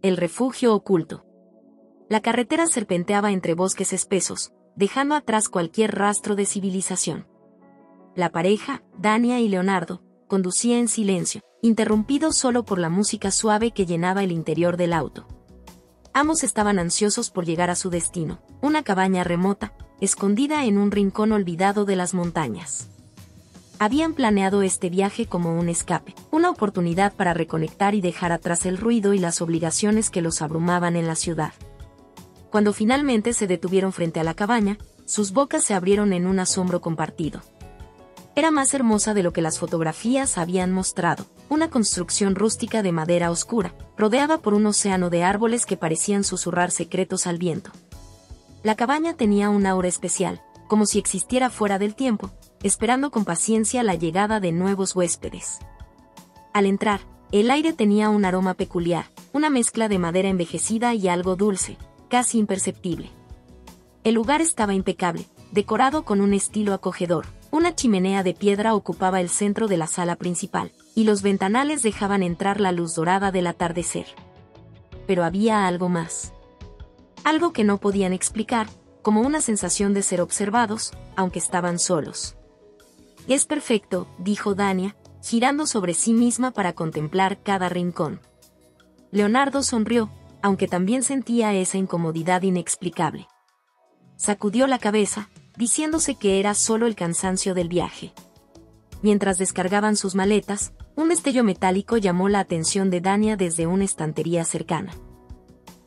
el refugio oculto. La carretera serpenteaba entre bosques espesos, dejando atrás cualquier rastro de civilización. La pareja, Dania y Leonardo, conducía en silencio, interrumpido solo por la música suave que llenaba el interior del auto. Ambos estaban ansiosos por llegar a su destino, una cabaña remota, escondida en un rincón olvidado de las montañas. Habían planeado este viaje como un escape, una oportunidad para reconectar y dejar atrás el ruido y las obligaciones que los abrumaban en la ciudad. Cuando finalmente se detuvieron frente a la cabaña, sus bocas se abrieron en un asombro compartido. Era más hermosa de lo que las fotografías habían mostrado, una construcción rústica de madera oscura, rodeada por un océano de árboles que parecían susurrar secretos al viento. La cabaña tenía un aura especial, como si existiera fuera del tiempo, esperando con paciencia la llegada de nuevos huéspedes. Al entrar, el aire tenía un aroma peculiar, una mezcla de madera envejecida y algo dulce, casi imperceptible. El lugar estaba impecable, decorado con un estilo acogedor. Una chimenea de piedra ocupaba el centro de la sala principal, y los ventanales dejaban entrar la luz dorada del atardecer. Pero había algo más. Algo que no podían explicar, como una sensación de ser observados, aunque estaban solos. «Es perfecto», dijo Dania, girando sobre sí misma para contemplar cada rincón. Leonardo sonrió, aunque también sentía esa incomodidad inexplicable. Sacudió la cabeza, diciéndose que era solo el cansancio del viaje. Mientras descargaban sus maletas, un destello metálico llamó la atención de Dania desde una estantería cercana.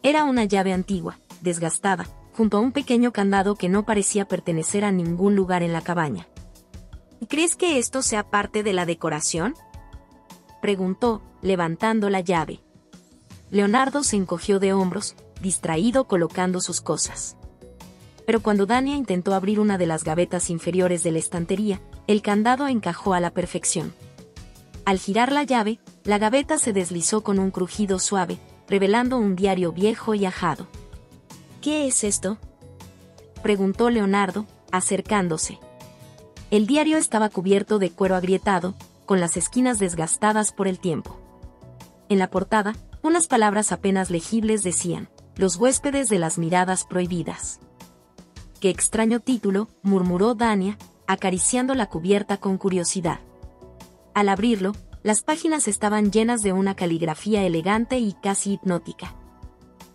Era una llave antigua, desgastada, junto a un pequeño candado que no parecía pertenecer a ningún lugar en la cabaña. «¿Crees que esto sea parte de la decoración?», preguntó, levantando la llave. Leonardo se encogió de hombros, distraído colocando sus cosas. Pero cuando Dania intentó abrir una de las gavetas inferiores de la estantería, el candado encajó a la perfección. Al girar la llave, la gaveta se deslizó con un crujido suave, revelando un diario viejo y ajado. «¿Qué es esto?», preguntó Leonardo, acercándose. El diario estaba cubierto de cuero agrietado, con las esquinas desgastadas por el tiempo. En la portada, unas palabras apenas legibles decían: «Los huéspedes de las miradas prohibidas». «Qué extraño título», murmuró Dania, acariciando la cubierta con curiosidad. Al abrirlo, las páginas estaban llenas de una caligrafía elegante y casi hipnótica.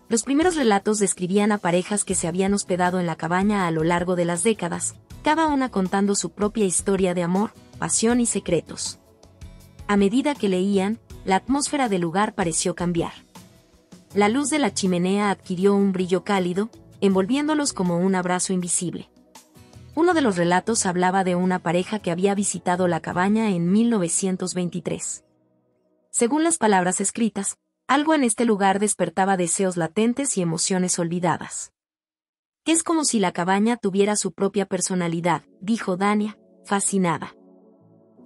Los primeros relatos describían a parejas que se habían hospedado en la cabaña a lo largo de las décadas, cada una contando su propia historia de amor, pasión y secretos. A medida que leían, la atmósfera del lugar pareció cambiar. La luz de la chimenea adquirió un brillo cálido, envolviéndolos como un abrazo invisible. Uno de los relatos hablaba de una pareja que había visitado la cabaña en 1923. Según las palabras escritas, algo en este lugar despertaba deseos latentes y emociones olvidadas. «Es como si la cabaña tuviera su propia personalidad», dijo Dania, fascinada.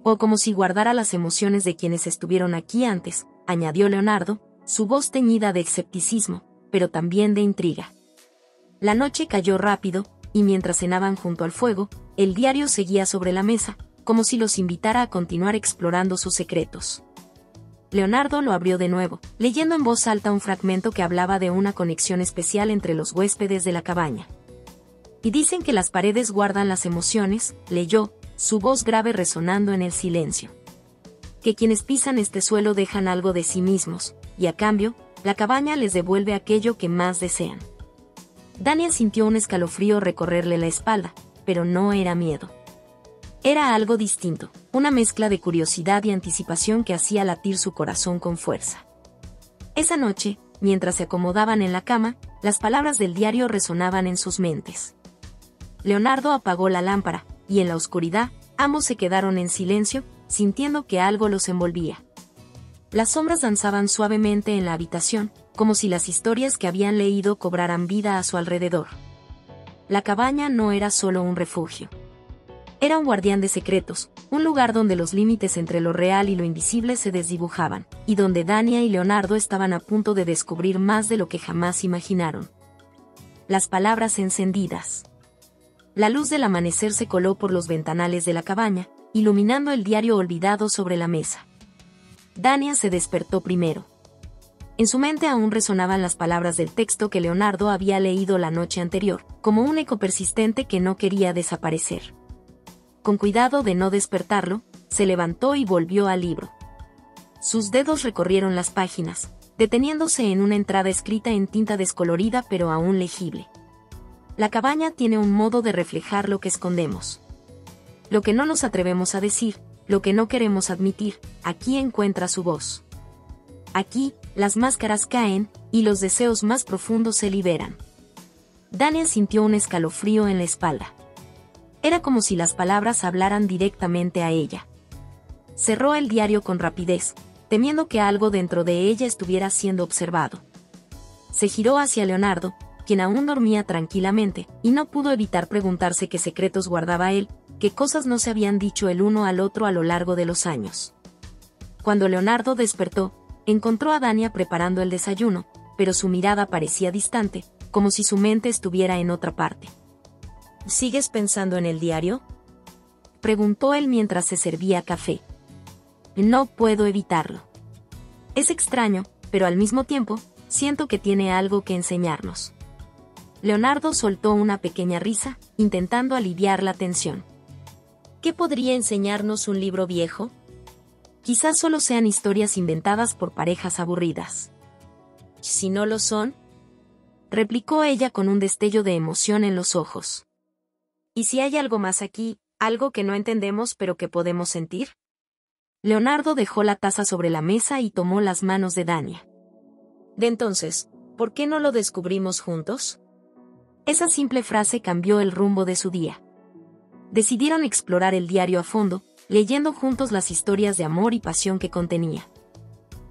«O como si guardara las emociones de quienes estuvieron aquí antes», añadió Leonardo, su voz teñida de escepticismo, pero también de intriga. La noche cayó rápido, y mientras cenaban junto al fuego, el diario seguía sobre la mesa, como si los invitara a continuar explorando sus secretos. Leonardo lo abrió de nuevo, leyendo en voz alta un fragmento que hablaba de una conexión especial entre los huéspedes de la cabaña. «Y dicen que las paredes guardan las emociones», leyó, su voz grave resonando en el silencio. «Que quienes pisan este suelo dejan algo de sí mismos, y a cambio, la cabaña les devuelve aquello que más desean». Dania sintió un escalofrío recorrerle la espalda, pero no era miedo. Era algo distinto, una mezcla de curiosidad y anticipación que hacía latir su corazón con fuerza. Esa noche, mientras se acomodaban en la cama, las palabras del diario resonaban en sus mentes. Leonardo apagó la lámpara, y en la oscuridad, ambos se quedaron en silencio, sintiendo que algo los envolvía. Las sombras danzaban suavemente en la habitación, como si las historias que habían leído cobraran vida a su alrededor. La cabaña no era solo un refugio. Era un guardián de secretos, un lugar donde los límites entre lo real y lo invisible se desdibujaban, y donde Dania y Leonardo estaban a punto de descubrir más de lo que jamás imaginaron. Las palabras encendidas. La luz del amanecer se coló por los ventanales de la cabaña, iluminando el diario olvidado sobre la mesa. Dania se despertó primero. En su mente aún resonaban las palabras del texto que Leonardo había leído la noche anterior, como un eco persistente que no quería desaparecer. Con cuidado de no despertarlo, se levantó y volvió al libro. Sus dedos recorrieron las páginas, deteniéndose en una entrada escrita en tinta descolorida pero aún legible. La cabaña tiene un modo de reflejar lo que escondemos. Lo que no nos atrevemos a decir, lo que no queremos admitir, aquí encuentra su voz. Aquí, las máscaras caen, y los deseos más profundos se liberan. Dania sintió un escalofrío en la espalda. Era como si las palabras hablaran directamente a ella. Cerró el diario con rapidez, temiendo que algo dentro de ella estuviera siendo observado. Se giró hacia Leonardo, quien aún dormía tranquilamente, y no pudo evitar preguntarse qué secretos guardaba él, qué cosas no se habían dicho el uno al otro a lo largo de los años. Cuando Leonardo despertó, encontró a Dania preparando el desayuno, pero su mirada parecía distante, como si su mente estuviera en otra parte. ¿Sigues pensando en el diario?, preguntó él mientras se servía café. No puedo evitarlo. Es extraño, pero al mismo tiempo, siento que tiene algo que enseñarnos. Leonardo soltó una pequeña risa, intentando aliviar la tensión. ¿Qué podría enseñarnos un libro viejo? Quizás solo sean historias inventadas por parejas aburridas. ¿Si no lo son?, replicó ella con un destello de emoción en los ojos. ¿Y si hay algo más aquí, algo que no entendemos pero que podemos sentir? Leonardo dejó la taza sobre la mesa y tomó las manos de Dania. De entonces, ¿por qué no lo descubrimos juntos? Esa simple frase cambió el rumbo de su día. Decidieron explorar el diario a fondo, leyendo juntos las historias de amor y pasión que contenía.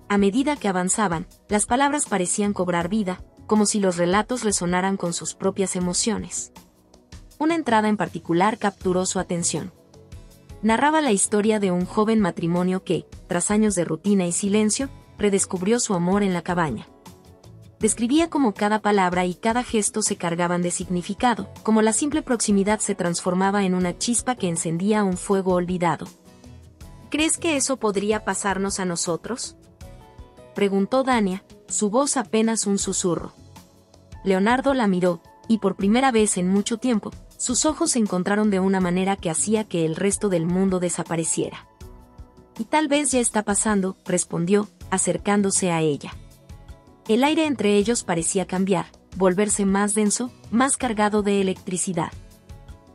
A medida que avanzaban, las palabras parecían cobrar vida, como si los relatos resonaran con sus propias emociones. Una entrada en particular capturó su atención. Narraba la historia de un joven matrimonio que, tras años de rutina y silencio, redescubrió su amor en la cabaña. Describía cómo cada palabra y cada gesto se cargaban de significado, como la simple proximidad se transformaba en una chispa que encendía un fuego olvidado. ¿Crees que eso podría pasarnos a nosotros?, preguntó Dania, su voz apenas un susurro. Leonardo la miró, y por primera vez en mucho tiempo, sus ojos se encontraron de una manera que hacía que el resto del mundo desapareciera. Y tal vez ya está pasando, respondió, acercándose a ella. El aire entre ellos parecía cambiar, volverse más denso, más cargado de electricidad.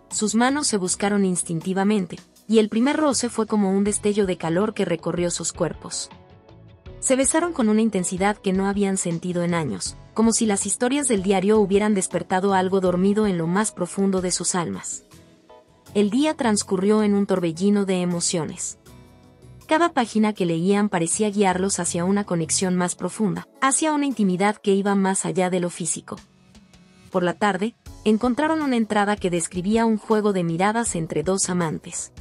Sus manos se buscaron instintivamente, y el primer roce fue como un destello de calor que recorrió sus cuerpos. Se besaron con una intensidad que no habían sentido en años, como si las historias del diario hubieran despertado algo dormido en lo más profundo de sus almas. El día transcurrió en un torbellino de emociones. Cada página que leían parecía guiarlos hacia una conexión más profunda, hacia una intimidad que iba más allá de lo físico. Por la tarde, encontraron una entrada que describía un juego de miradas entre dos amantes.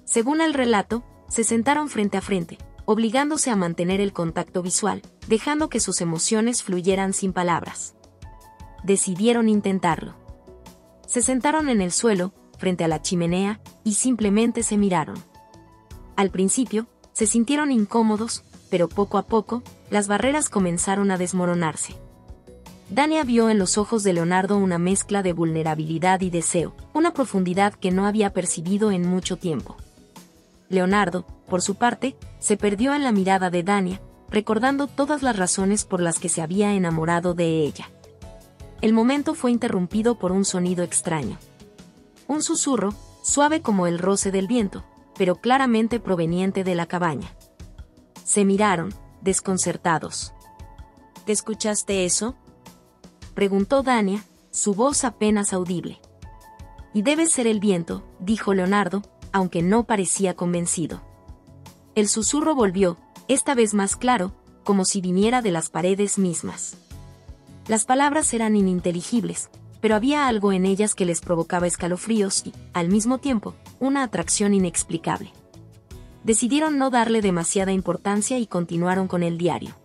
Según el relato, se sentaron frente a frente, obligándose a mantener el contacto visual, dejando que sus emociones fluyeran sin palabras. Decidieron intentarlo. Se sentaron en el suelo, frente a la chimenea, y simplemente se miraron. Al principio, se sintieron incómodos, pero poco a poco, las barreras comenzaron a desmoronarse. Dania vio en los ojos de Leonardo una mezcla de vulnerabilidad y deseo, una profundidad que no había percibido en mucho tiempo. Leonardo, por su parte, se perdió en la mirada de Dania, recordando todas las razones por las que se había enamorado de ella. El momento fue interrumpido por un sonido extraño. Un susurro, suave como el roce del viento, pero claramente proveniente de la cabaña. Se miraron, desconcertados. ¿Te escuchaste eso?, preguntó Dania, su voz apenas audible. Y debe ser el viento, dijo Leonardo, aunque no parecía convencido. El susurro volvió, esta vez más claro, como si viniera de las paredes mismas. Las palabras eran ininteligibles, pero había algo en ellas que les provocaba escalofríos y, al mismo tiempo, una atracción inexplicable. Decidieron no darle demasiada importancia y continuaron con el diario.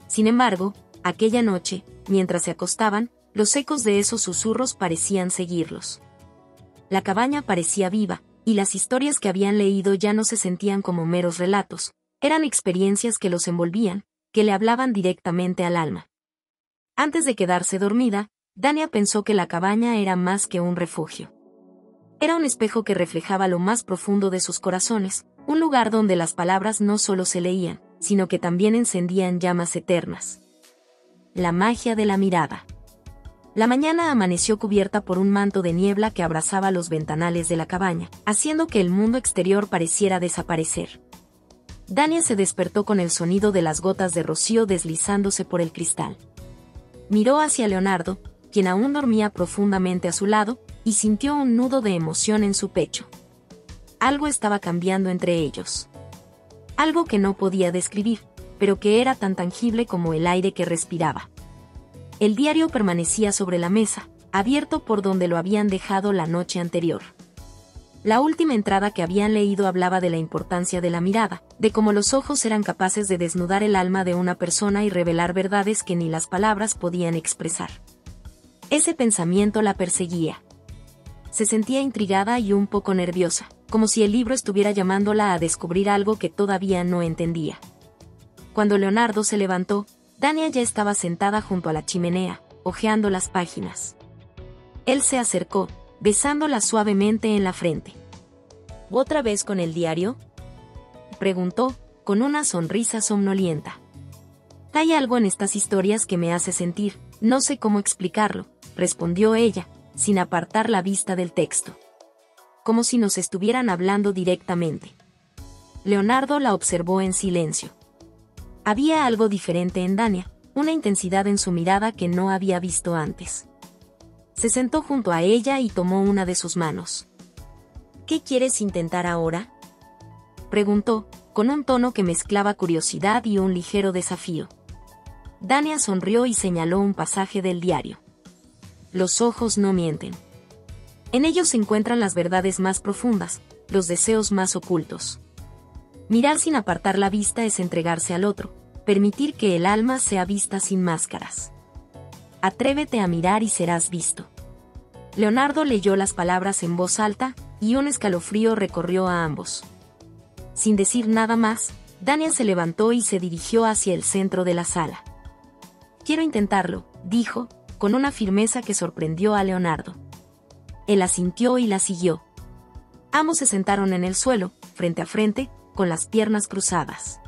Sin embargo, aquella noche, mientras se acostaban, los ecos de esos susurros parecían seguirlos. La cabaña parecía viva, y las historias que habían leído ya no se sentían como meros relatos, eran experiencias que los envolvían, que le hablaban directamente al alma. Antes de quedarse dormida, Dania pensó que la cabaña era más que un refugio. Era un espejo que reflejaba lo más profundo de sus corazones, un lugar donde las palabras no solo se leían, sino que también encendían llamas eternas. La magia de la mirada. La mañana amaneció cubierta por un manto de niebla que abrazaba los ventanales de la cabaña, haciendo que el mundo exterior pareciera desaparecer. Dania se despertó con el sonido de las gotas de rocío deslizándose por el cristal. Miró hacia Leonardo, quien aún dormía profundamente a su lado, y sintió un nudo de emoción en su pecho. Algo estaba cambiando entre ellos. Algo que no podía describir, pero que era tan tangible como el aire que respiraba. El diario permanecía sobre la mesa, abierto por donde lo habían dejado la noche anterior. La última entrada que habían leído hablaba de la importancia de la mirada, de cómo los ojos eran capaces de desnudar el alma de una persona y revelar verdades que ni las palabras podían expresar. Ese pensamiento la perseguía. Se sentía intrigada y un poco nerviosa, como si el libro estuviera llamándola a descubrir algo que todavía no entendía. Cuando Leonardo se levantó, Dania ya estaba sentada junto a la chimenea, hojeando las páginas. Él se acercó, besándola suavemente en la frente. ¿Otra vez con el diario?, preguntó, con una sonrisa somnolienta. Hay algo en estas historias que me hace sentir, no sé cómo explicarlo, respondió ella, sin apartar la vista del texto. Como si nos estuvieran hablando directamente. Leonardo la observó en silencio. Había algo diferente en Dania, una intensidad en su mirada que no había visto antes. Se sentó junto a ella y tomó una de sus manos. ¿Qué quieres intentar ahora?, preguntó, con un tono que mezclaba curiosidad y un ligero desafío. Dania sonrió y señaló un pasaje del diario. Los ojos no mienten. En ellos se encuentran las verdades más profundas, los deseos más ocultos. Mirar sin apartar la vista es entregarse al otro, permitir que el alma sea vista sin máscaras. Atrévete a mirar y serás visto. Leonardo leyó las palabras en voz alta, y un escalofrío recorrió a ambos. Sin decir nada más, Dania se levantó y se dirigió hacia el centro de la sala. Quiero intentarlo, dijo, con una firmeza que sorprendió a Leonardo. Él asintió y la siguió. Ambos se sentaron en el suelo, frente a frente, con las piernas cruzadas.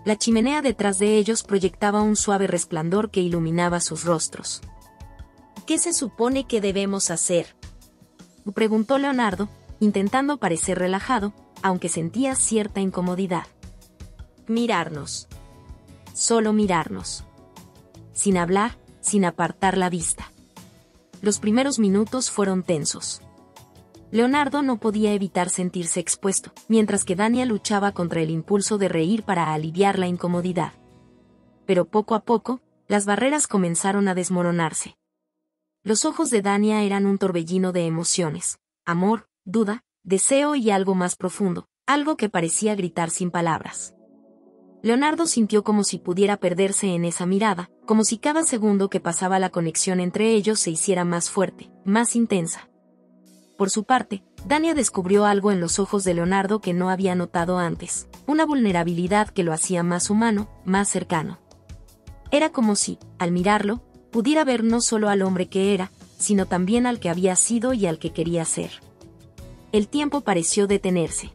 La chimenea detrás de ellos proyectaba un suave resplandor que iluminaba sus rostros. ¿Qué se supone que debemos hacer?, preguntó Leonardo, intentando parecer relajado, aunque sentía cierta incomodidad. Mirarnos. Solo mirarnos. Sin hablar, sin apartar la vista. Los primeros minutos fueron tensos. Leonardo no podía evitar sentirse expuesto, mientras que Dania luchaba contra el impulso de reír para aliviar la incomodidad. Pero poco a poco, las barreras comenzaron a desmoronarse. Los ojos de Dania eran un torbellino de emociones, amor, duda, deseo y algo más profundo, algo que parecía gritar sin palabras. Leonardo sintió como si pudiera perderse en esa mirada, como si cada segundo que pasaba la conexión entre ellos se hiciera más fuerte, más intensa. Por su parte, Dania descubrió algo en los ojos de Leonardo que no había notado antes, una vulnerabilidad que lo hacía más humano, más cercano. Era como si, al mirarlo, pudiera ver no solo al hombre que era, sino también al que había sido y al que quería ser. El tiempo pareció detenerse.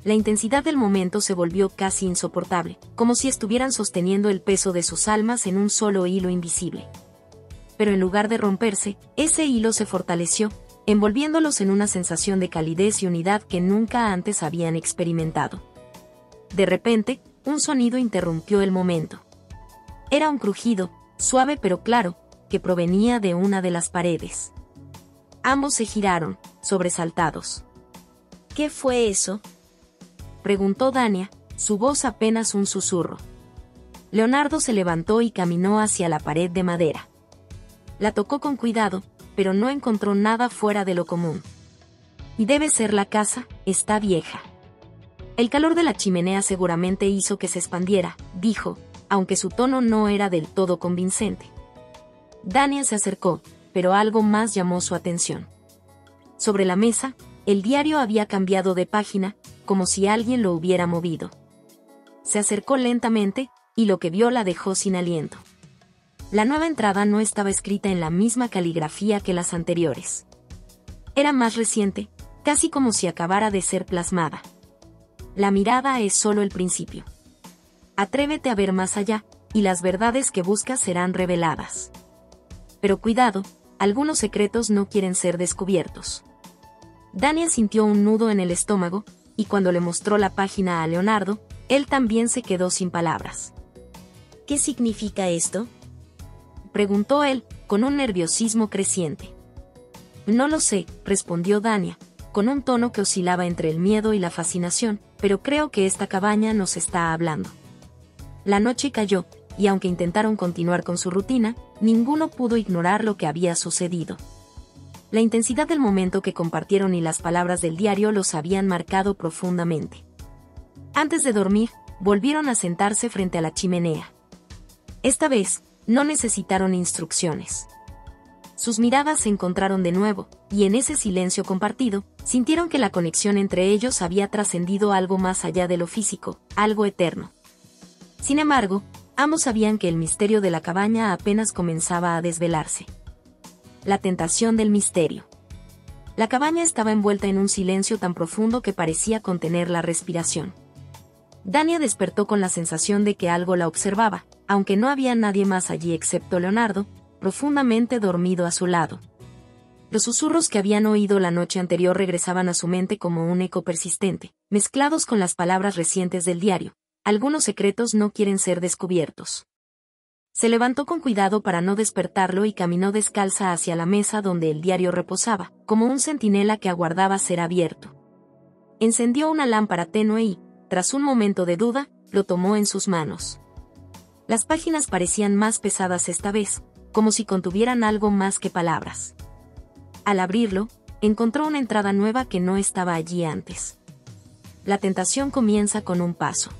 La intensidad del momento se volvió casi insoportable, como si estuvieran sosteniendo el peso de sus almas en un solo hilo invisible. Pero en lugar de romperse, ese hilo se fortaleció, envolviéndolos en una sensación de calidez y unidad que nunca antes habían experimentado. De repente, un sonido interrumpió el momento. Era un crujido, suave pero claro, que provenía de una de las paredes. Ambos se giraron, sobresaltados. ¿Qué fue eso?, preguntó Dania, su voz apenas un susurro. Leonardo se levantó y caminó hacia la pared de madera. La tocó con cuidado, pero no encontró nada fuera de lo común. Y debe ser la casa, está vieja. El calor de la chimenea seguramente hizo que se expandiera, dijo, aunque su tono no era del todo convincente. Dania se acercó, pero algo más llamó su atención. Sobre la mesa, el diario había cambiado de página, como si alguien lo hubiera movido. Se acercó lentamente, y lo que vio la dejó sin aliento. La nueva entrada no estaba escrita en la misma caligrafía que las anteriores. Era más reciente, casi como si acabara de ser plasmada. La mirada es solo el principio. Atrévete a ver más allá, y las verdades que buscas serán reveladas. Pero cuidado, algunos secretos no quieren ser descubiertos. Dania sintió un nudo en el estómago, y cuando le mostró la página a Leonardo, él también se quedó sin palabras. ¿Qué significa esto?, preguntó él, con un nerviosismo creciente. No lo sé, respondió Dania, con un tono que oscilaba entre el miedo y la fascinación, pero creo que esta cabaña nos está hablando. La noche cayó, y aunque intentaron continuar con su rutina, ninguno pudo ignorar lo que había sucedido. La intensidad del momento que compartieron y las palabras del diario los habían marcado profundamente. Antes de dormir, volvieron a sentarse frente a la chimenea. Esta vez, no necesitaron instrucciones. Sus miradas se encontraron de nuevo, y en ese silencio compartido, sintieron que la conexión entre ellos había trascendido algo más allá de lo físico, algo eterno. Sin embargo, ambos sabían que el misterio de la cabaña apenas comenzaba a desvelarse. La tentación del misterio. La cabaña estaba envuelta en un silencio tan profundo que parecía contener la respiración. Dania despertó con la sensación de que algo la observaba, aunque no había nadie más allí excepto Leonardo, profundamente dormido a su lado. Los susurros que habían oído la noche anterior regresaban a su mente como un eco persistente, mezclados con las palabras recientes del diario. Algunos secretos no quieren ser descubiertos. Se levantó con cuidado para no despertarlo y caminó descalza hacia la mesa donde el diario reposaba, como un centinela que aguardaba ser abierto. Encendió una lámpara tenue y, tras un momento de duda, lo tomó en sus manos. Las páginas parecían más pesadas esta vez, como si contuvieran algo más que palabras. Al abrirlo, encontró una entrada nueva que no estaba allí antes. La tentación comienza con un paso.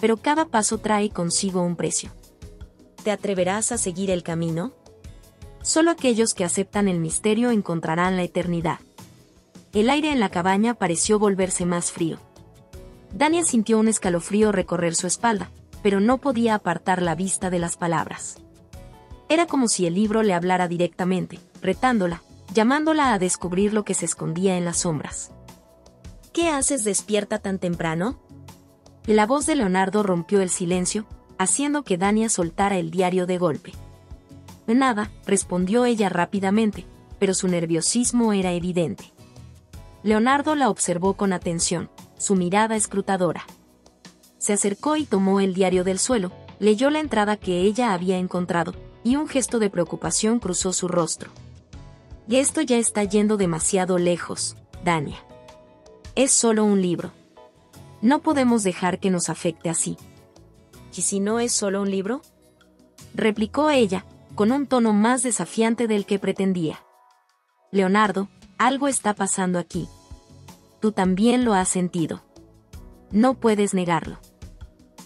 Pero cada paso trae consigo un precio. ¿Te atreverás a seguir el camino? Solo aquellos que aceptan el misterio encontrarán la eternidad. El aire en la cabaña pareció volverse más frío. Dania sintió un escalofrío recorrer su espalda, pero no podía apartar la vista de las palabras. Era como si el libro le hablara directamente, retándola, llamándola a descubrir lo que se escondía en las sombras. ¿Qué haces despierta tan temprano?, la voz de Leonardo rompió el silencio, haciendo que Dania soltara el diario de golpe. Nada, respondió ella rápidamente, pero su nerviosismo era evidente. Leonardo la observó con atención, su mirada escrutadora. Se acercó y tomó el diario del suelo, leyó la entrada que ella había encontrado, y un gesto de preocupación cruzó su rostro. Y esto ya está yendo demasiado lejos, Dania. Es solo un libro. No podemos dejar que nos afecte así. ¿Y si no es solo un libro?, replicó ella, con un tono más desafiante del que pretendía. Leonardo, algo está pasando aquí. Tú también lo has sentido. No puedes negarlo.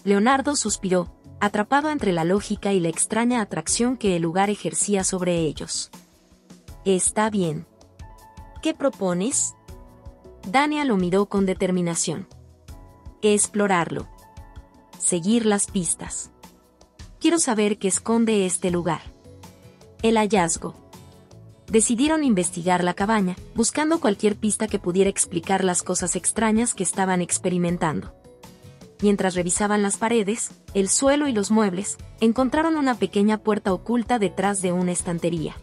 Leonardo suspiró, atrapado entre la lógica y la extraña atracción que el lugar ejercía sobre ellos. Está bien. ¿Qué propones? Dania lo miró con determinación. Explorarlo. Seguir las pistas. Quiero saber qué esconde este lugar. El hallazgo. Decidieron investigar la cabaña, buscando cualquier pista que pudiera explicar las cosas extrañas que estaban experimentando. Mientras revisaban las paredes, el suelo y los muebles, encontraron una pequeña puerta oculta detrás de una estantería.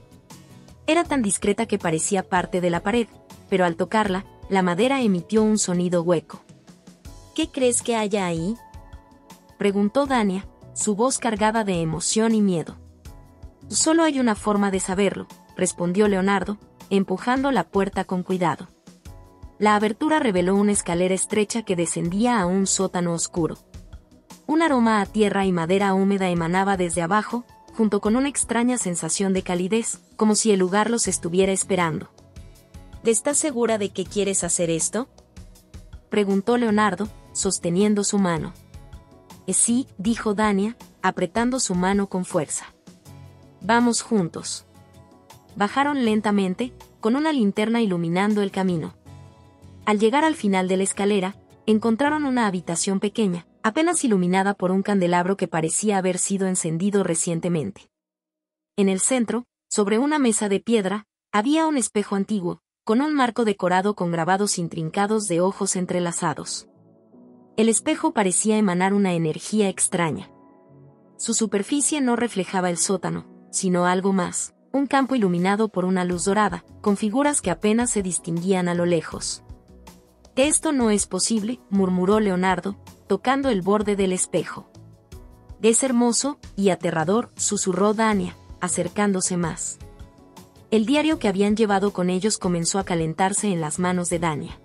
Era tan discreta que parecía parte de la pared, pero al tocarla, la madera emitió un sonido hueco. ¿Qué crees que haya ahí?, preguntó Dania, su voz cargada de emoción y miedo. Solo hay una forma de saberlo, respondió Leonardo, empujando la puerta con cuidado. La abertura reveló una escalera estrecha que descendía a un sótano oscuro. Un aroma a tierra y madera húmeda emanaba desde abajo, junto con una extraña sensación de calidez, como si el lugar los estuviera esperando. ¿Estás segura de que quieres hacer esto?, preguntó Leonardo, sosteniendo su mano. Sí, dijo Dania, apretando su mano con fuerza. Vamos juntos. Bajaron lentamente, con una linterna iluminando el camino. Al llegar al final de la escalera, encontraron una habitación pequeña, apenas iluminada por un candelabro que parecía haber sido encendido recientemente. En el centro, sobre una mesa de piedra, había un espejo antiguo, con un marco decorado con grabados intrincados de ojos entrelazados. El espejo parecía emanar una energía extraña. Su superficie no reflejaba el sótano, sino algo más, un campo iluminado por una luz dorada, con figuras que apenas se distinguían a lo lejos. «Esto no es posible», murmuró Leonardo, tocando el borde del espejo. «Es hermoso y aterrador», susurró Dania, acercándose más. El diario que habían llevado con ellos comenzó a calentarse en las manos de Dania.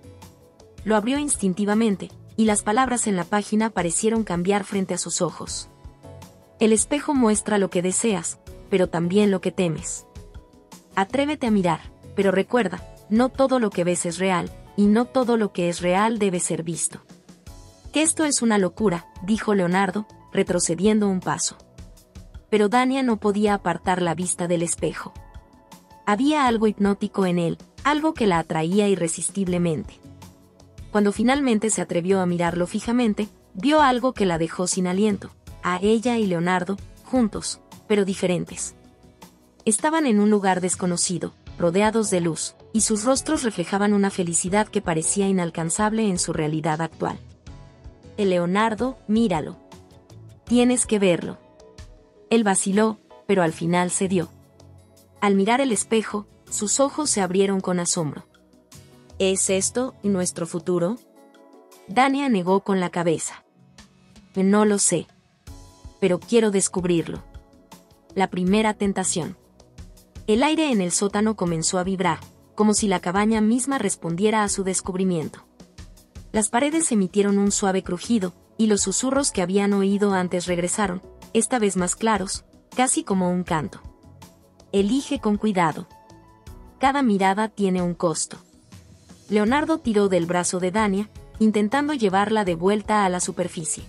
Lo abrió instintivamente, y las palabras en la página parecieron cambiar frente a sus ojos. El espejo muestra lo que deseas, pero también lo que temes. Atrévete a mirar, pero recuerda, no todo lo que ves es real, y no todo lo que es real debe ser visto. «Que esto es una locura», dijo Leonardo, retrocediendo un paso. Pero Dania no podía apartar la vista del espejo. Había algo hipnótico en él, algo que la atraía irresistiblemente. Cuando finalmente se atrevió a mirarlo fijamente, vio algo que la dejó sin aliento, a ella y Leonardo, juntos, pero diferentes. Estaban en un lugar desconocido, rodeados de luz, y sus rostros reflejaban una felicidad que parecía inalcanzable en su realidad actual. «Leonardo, míralo. Tienes que verlo». Él vaciló, pero al final cedió. Al mirar el espejo, sus ojos se abrieron con asombro. «¿Es esto nuestro futuro?». Dania negó con la cabeza. «No lo sé. Pero quiero descubrirlo». La primera tentación. El aire en el sótano comenzó a vibrar, como si la cabaña misma respondiera a su descubrimiento. Las paredes emitieron un suave crujido, y los susurros que habían oído antes regresaron, esta vez más claros, casi como un canto. «Elige con cuidado. Cada mirada tiene un costo». Leonardo tiró del brazo de Dania, intentando llevarla de vuelta a la superficie.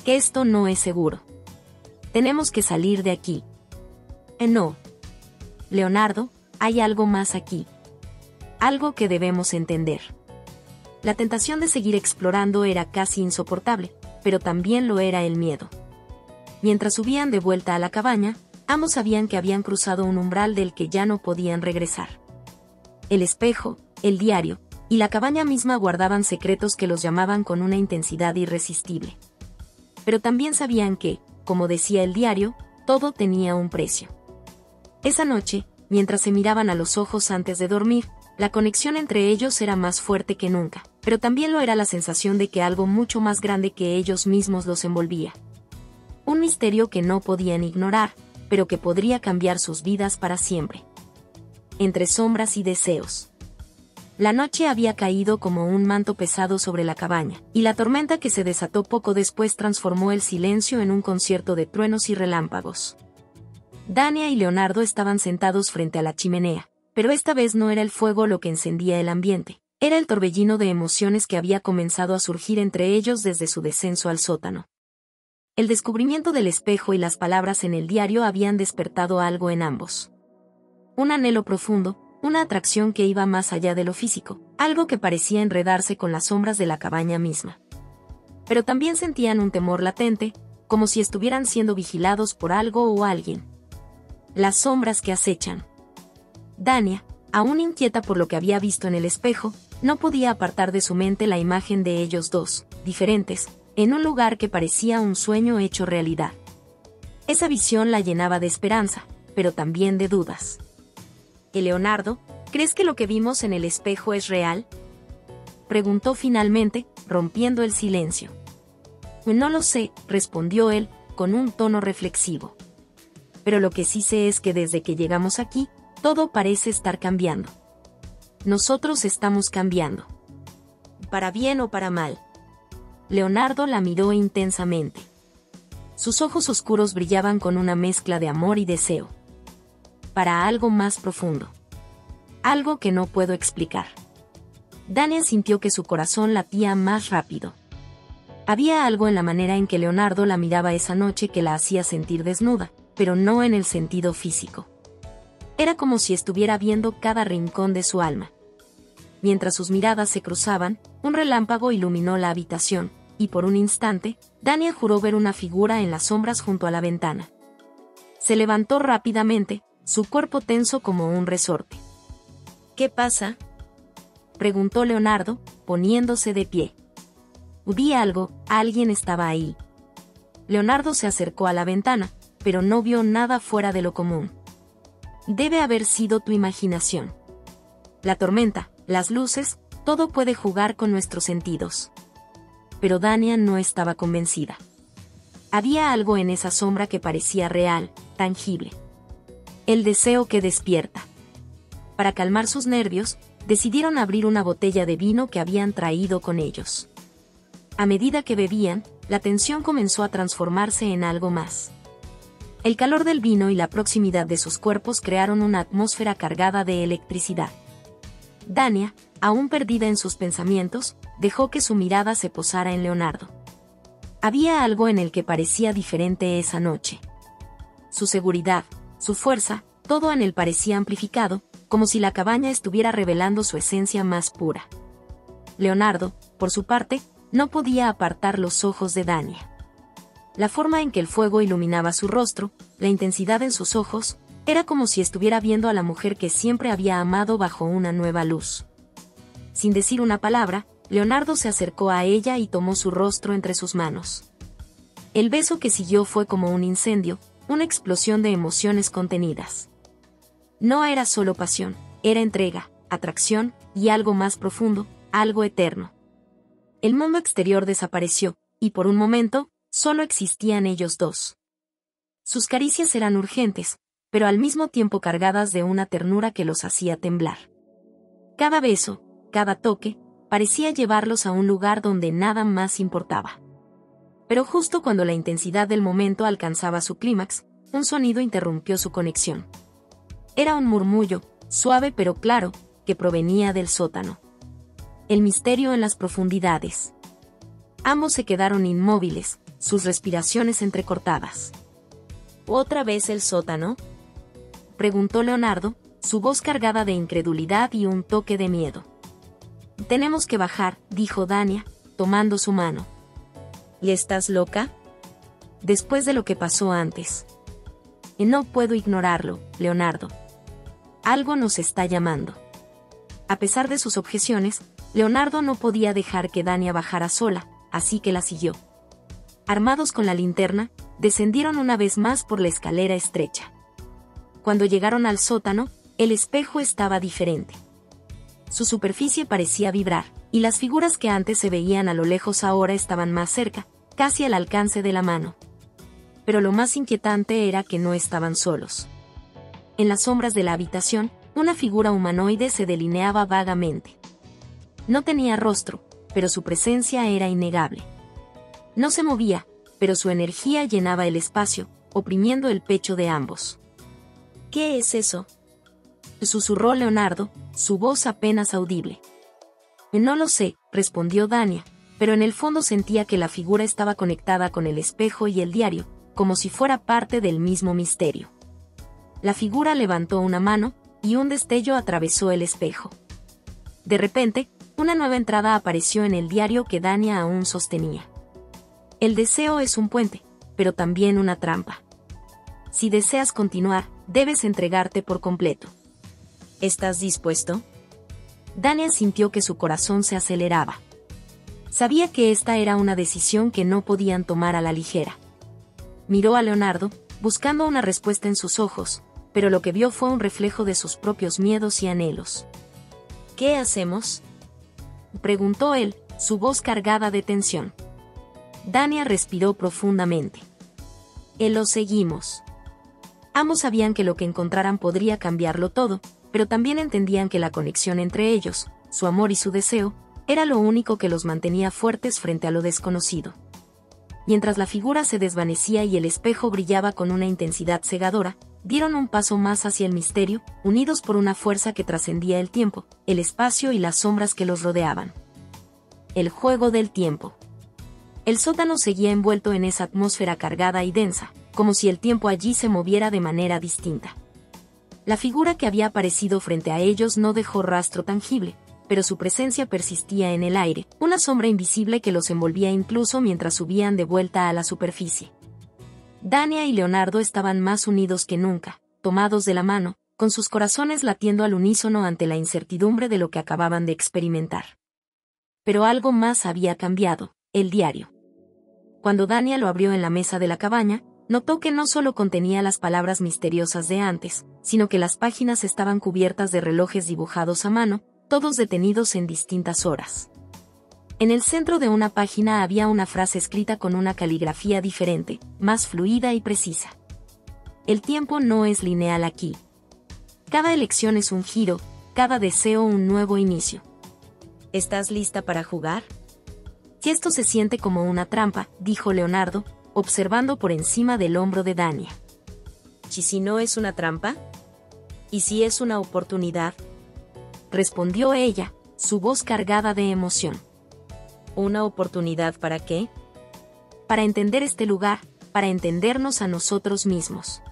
«Que esto no es seguro. Tenemos que salir de aquí». «No. Leonardo, hay algo más aquí. Algo que debemos entender». La tentación de seguir explorando era casi insoportable, pero también lo era el miedo. Mientras subían de vuelta a la cabaña, ambos sabían que habían cruzado un umbral del que ya no podían regresar. El espejo, el diario, y la cabaña misma guardaban secretos que los llamaban con una intensidad irresistible. Pero también sabían que, como decía el diario, todo tenía un precio. Esa noche, mientras se miraban a los ojos antes de dormir, la conexión entre ellos era más fuerte que nunca, pero también lo era la sensación de que algo mucho más grande que ellos mismos los envolvía. Un misterio que no podían ignorar, pero que podría cambiar sus vidas para siempre. Entre sombras y deseos. La noche había caído como un manto pesado sobre la cabaña, y la tormenta que se desató poco después transformó el silencio en un concierto de truenos y relámpagos. Dania y Leonardo estaban sentados frente a la chimenea, pero esta vez no era el fuego lo que encendía el ambiente, era el torbellino de emociones que había comenzado a surgir entre ellos desde su descenso al sótano. El descubrimiento del espejo y las palabras en el diario habían despertado algo en ambos. Un anhelo profundo, una atracción que iba más allá de lo físico, algo que parecía enredarse con las sombras de la cabaña misma. Pero también sentían un temor latente, como si estuvieran siendo vigilados por algo o alguien. Las sombras que acechan. Dania, aún inquieta por lo que había visto en el espejo, no podía apartar de su mente la imagen de ellos dos, diferentes, en un lugar que parecía un sueño hecho realidad. Esa visión la llenaba de esperanza, pero también de dudas. «Leonardo, ¿crees que lo que vimos en el espejo es real?», preguntó finalmente, rompiendo el silencio. «No lo sé», respondió él, con un tono reflexivo. «Pero lo que sí sé es que desde que llegamos aquí, todo parece estar cambiando. Nosotros estamos cambiando. Para bien o para mal». Leonardo la miró intensamente. Sus ojos oscuros brillaban con una mezcla de amor y deseo. Para algo más profundo. Algo que no puedo explicar. Dania sintió que su corazón latía más rápido. Había algo en la manera en que Leonardo la miraba esa noche que la hacía sentir desnuda, pero no en el sentido físico. Era como si estuviera viendo cada rincón de su alma. Mientras sus miradas se cruzaban, un relámpago iluminó la habitación, y por un instante, Dania juró ver una figura en las sombras junto a la ventana. Se levantó rápidamente, su cuerpo tenso como un resorte. ¿Qué pasa?, preguntó Leonardo, poniéndose de pie. Vi algo, alguien estaba ahí. Leonardo se acercó a la ventana, pero no vio nada fuera de lo común. Debe haber sido tu imaginación. La tormenta, las luces, todo puede jugar con nuestros sentidos. Pero Dania no estaba convencida. Había algo en esa sombra que parecía real, tangible. El deseo que despierta. Para calmar sus nervios, decidieron abrir una botella de vino que habían traído con ellos. A medida que bebían, la tensión comenzó a transformarse en algo más. El calor del vino y la proximidad de sus cuerpos crearon una atmósfera cargada de electricidad. Dania, aún perdida en sus pensamientos, dejó que su mirada se posara en Leonardo. Había algo en el que parecía diferente esa noche. Su seguridad, su fuerza, todo en él parecía amplificado, como si la cabaña estuviera revelando su esencia más pura. Leonardo, por su parte, no podía apartar los ojos de Dania. La forma en que el fuego iluminaba su rostro, la intensidad en sus ojos, era como si estuviera viendo a la mujer que siempre había amado bajo una nueva luz. Sin decir una palabra, Leonardo se acercó a ella y tomó su rostro entre sus manos. El beso que siguió fue como un incendio, una explosión de emociones contenidas. No era solo pasión, era entrega, atracción, y algo más profundo, algo eterno. El mundo exterior desapareció, y por un momento, solo existían ellos dos. Sus caricias eran urgentes, pero al mismo tiempo cargadas de una ternura que los hacía temblar. Cada beso, cada toque, parecía llevarlos a un lugar donde nada más importaba. Pero justo cuando la intensidad del momento alcanzaba su clímax, un sonido interrumpió su conexión. Era un murmullo, suave pero claro, que provenía del sótano. El misterio en las profundidades. Ambos se quedaron inmóviles, sus respiraciones entrecortadas. ¿Otra vez el sótano?, preguntó Leonardo, su voz cargada de incredulidad y un toque de miedo. Tenemos que bajar, dijo Dania, tomando su mano. ¿Y estás loca? Después de lo que pasó antes. No puedo ignorarlo, Leonardo. Algo nos está llamando. A pesar de sus objeciones, Leonardo no podía dejar que Dania bajara sola, así que la siguió. Armados con la linterna, descendieron una vez más por la escalera estrecha. Cuando llegaron al sótano, el espejo estaba diferente. Su superficie parecía vibrar, y las figuras que antes se veían a lo lejos ahora estaban más cerca, casi al alcance de la mano. Pero lo más inquietante era que no estaban solos. En las sombras de la habitación, una figura humanoide se delineaba vagamente. No tenía rostro, pero su presencia era innegable. No se movía, pero su energía llenaba el espacio, oprimiendo el pecho de ambos. ¿Qué es eso?, susurró Leonardo, su voz apenas audible. No lo sé, respondió Dania, pero en el fondo sentía que la figura estaba conectada con el espejo y el diario, como si fuera parte del mismo misterio. La figura levantó una mano, y un destello atravesó el espejo. De repente, una nueva entrada apareció en el diario que Dania aún sostenía. El deseo es un puente, pero también una trampa. Si deseas continuar, debes entregarte por completo. ¿Estás dispuesto? Dania sintió que su corazón se aceleraba. Sabía que esta era una decisión que no podían tomar a la ligera. Miró a Leonardo, buscando una respuesta en sus ojos, pero lo que vio fue un reflejo de sus propios miedos y anhelos. ¿Qué hacemos?, preguntó él, su voz cargada de tensión. Dania respiró profundamente. Lo seguimos. Ambos sabían que lo que encontraran podría cambiarlo todo, pero también entendían que la conexión entre ellos, su amor y su deseo, era lo único que los mantenía fuertes frente a lo desconocido. Mientras la figura se desvanecía y el espejo brillaba con una intensidad cegadora, dieron un paso más hacia el misterio, unidos por una fuerza que trascendía el tiempo, el espacio y las sombras que los rodeaban. El juego del tiempo. El sótano seguía envuelto en esa atmósfera cargada y densa, como si el tiempo allí se moviera de manera distinta. La figura que había aparecido frente a ellos no dejó rastro tangible, pero su presencia persistía en el aire, una sombra invisible que los envolvía incluso mientras subían de vuelta a la superficie. Dania y Leonardo estaban más unidos que nunca, tomados de la mano, con sus corazones latiendo al unísono ante la incertidumbre de lo que acababan de experimentar. Pero algo más había cambiado: el diario. Cuando Dania lo abrió en la mesa de la cabaña, notó que no solo contenía las palabras misteriosas de antes, sino que las páginas estaban cubiertas de relojes dibujados a mano, todos detenidos en distintas horas. En el centro de una página había una frase escrita con una caligrafía diferente, más fluida y precisa. El tiempo no es lineal aquí. Cada elección es un giro, cada deseo un nuevo inicio. ¿Estás lista para jugar? Si esto se siente como una trampa, dijo Leonardo, observando por encima del hombro de Dania. ¿Y si no es una trampa? ¿Y si es una oportunidad? Respondió ella, su voz cargada de emoción. ¿Una oportunidad para qué? Para entender este lugar, para entendernos a nosotros mismos.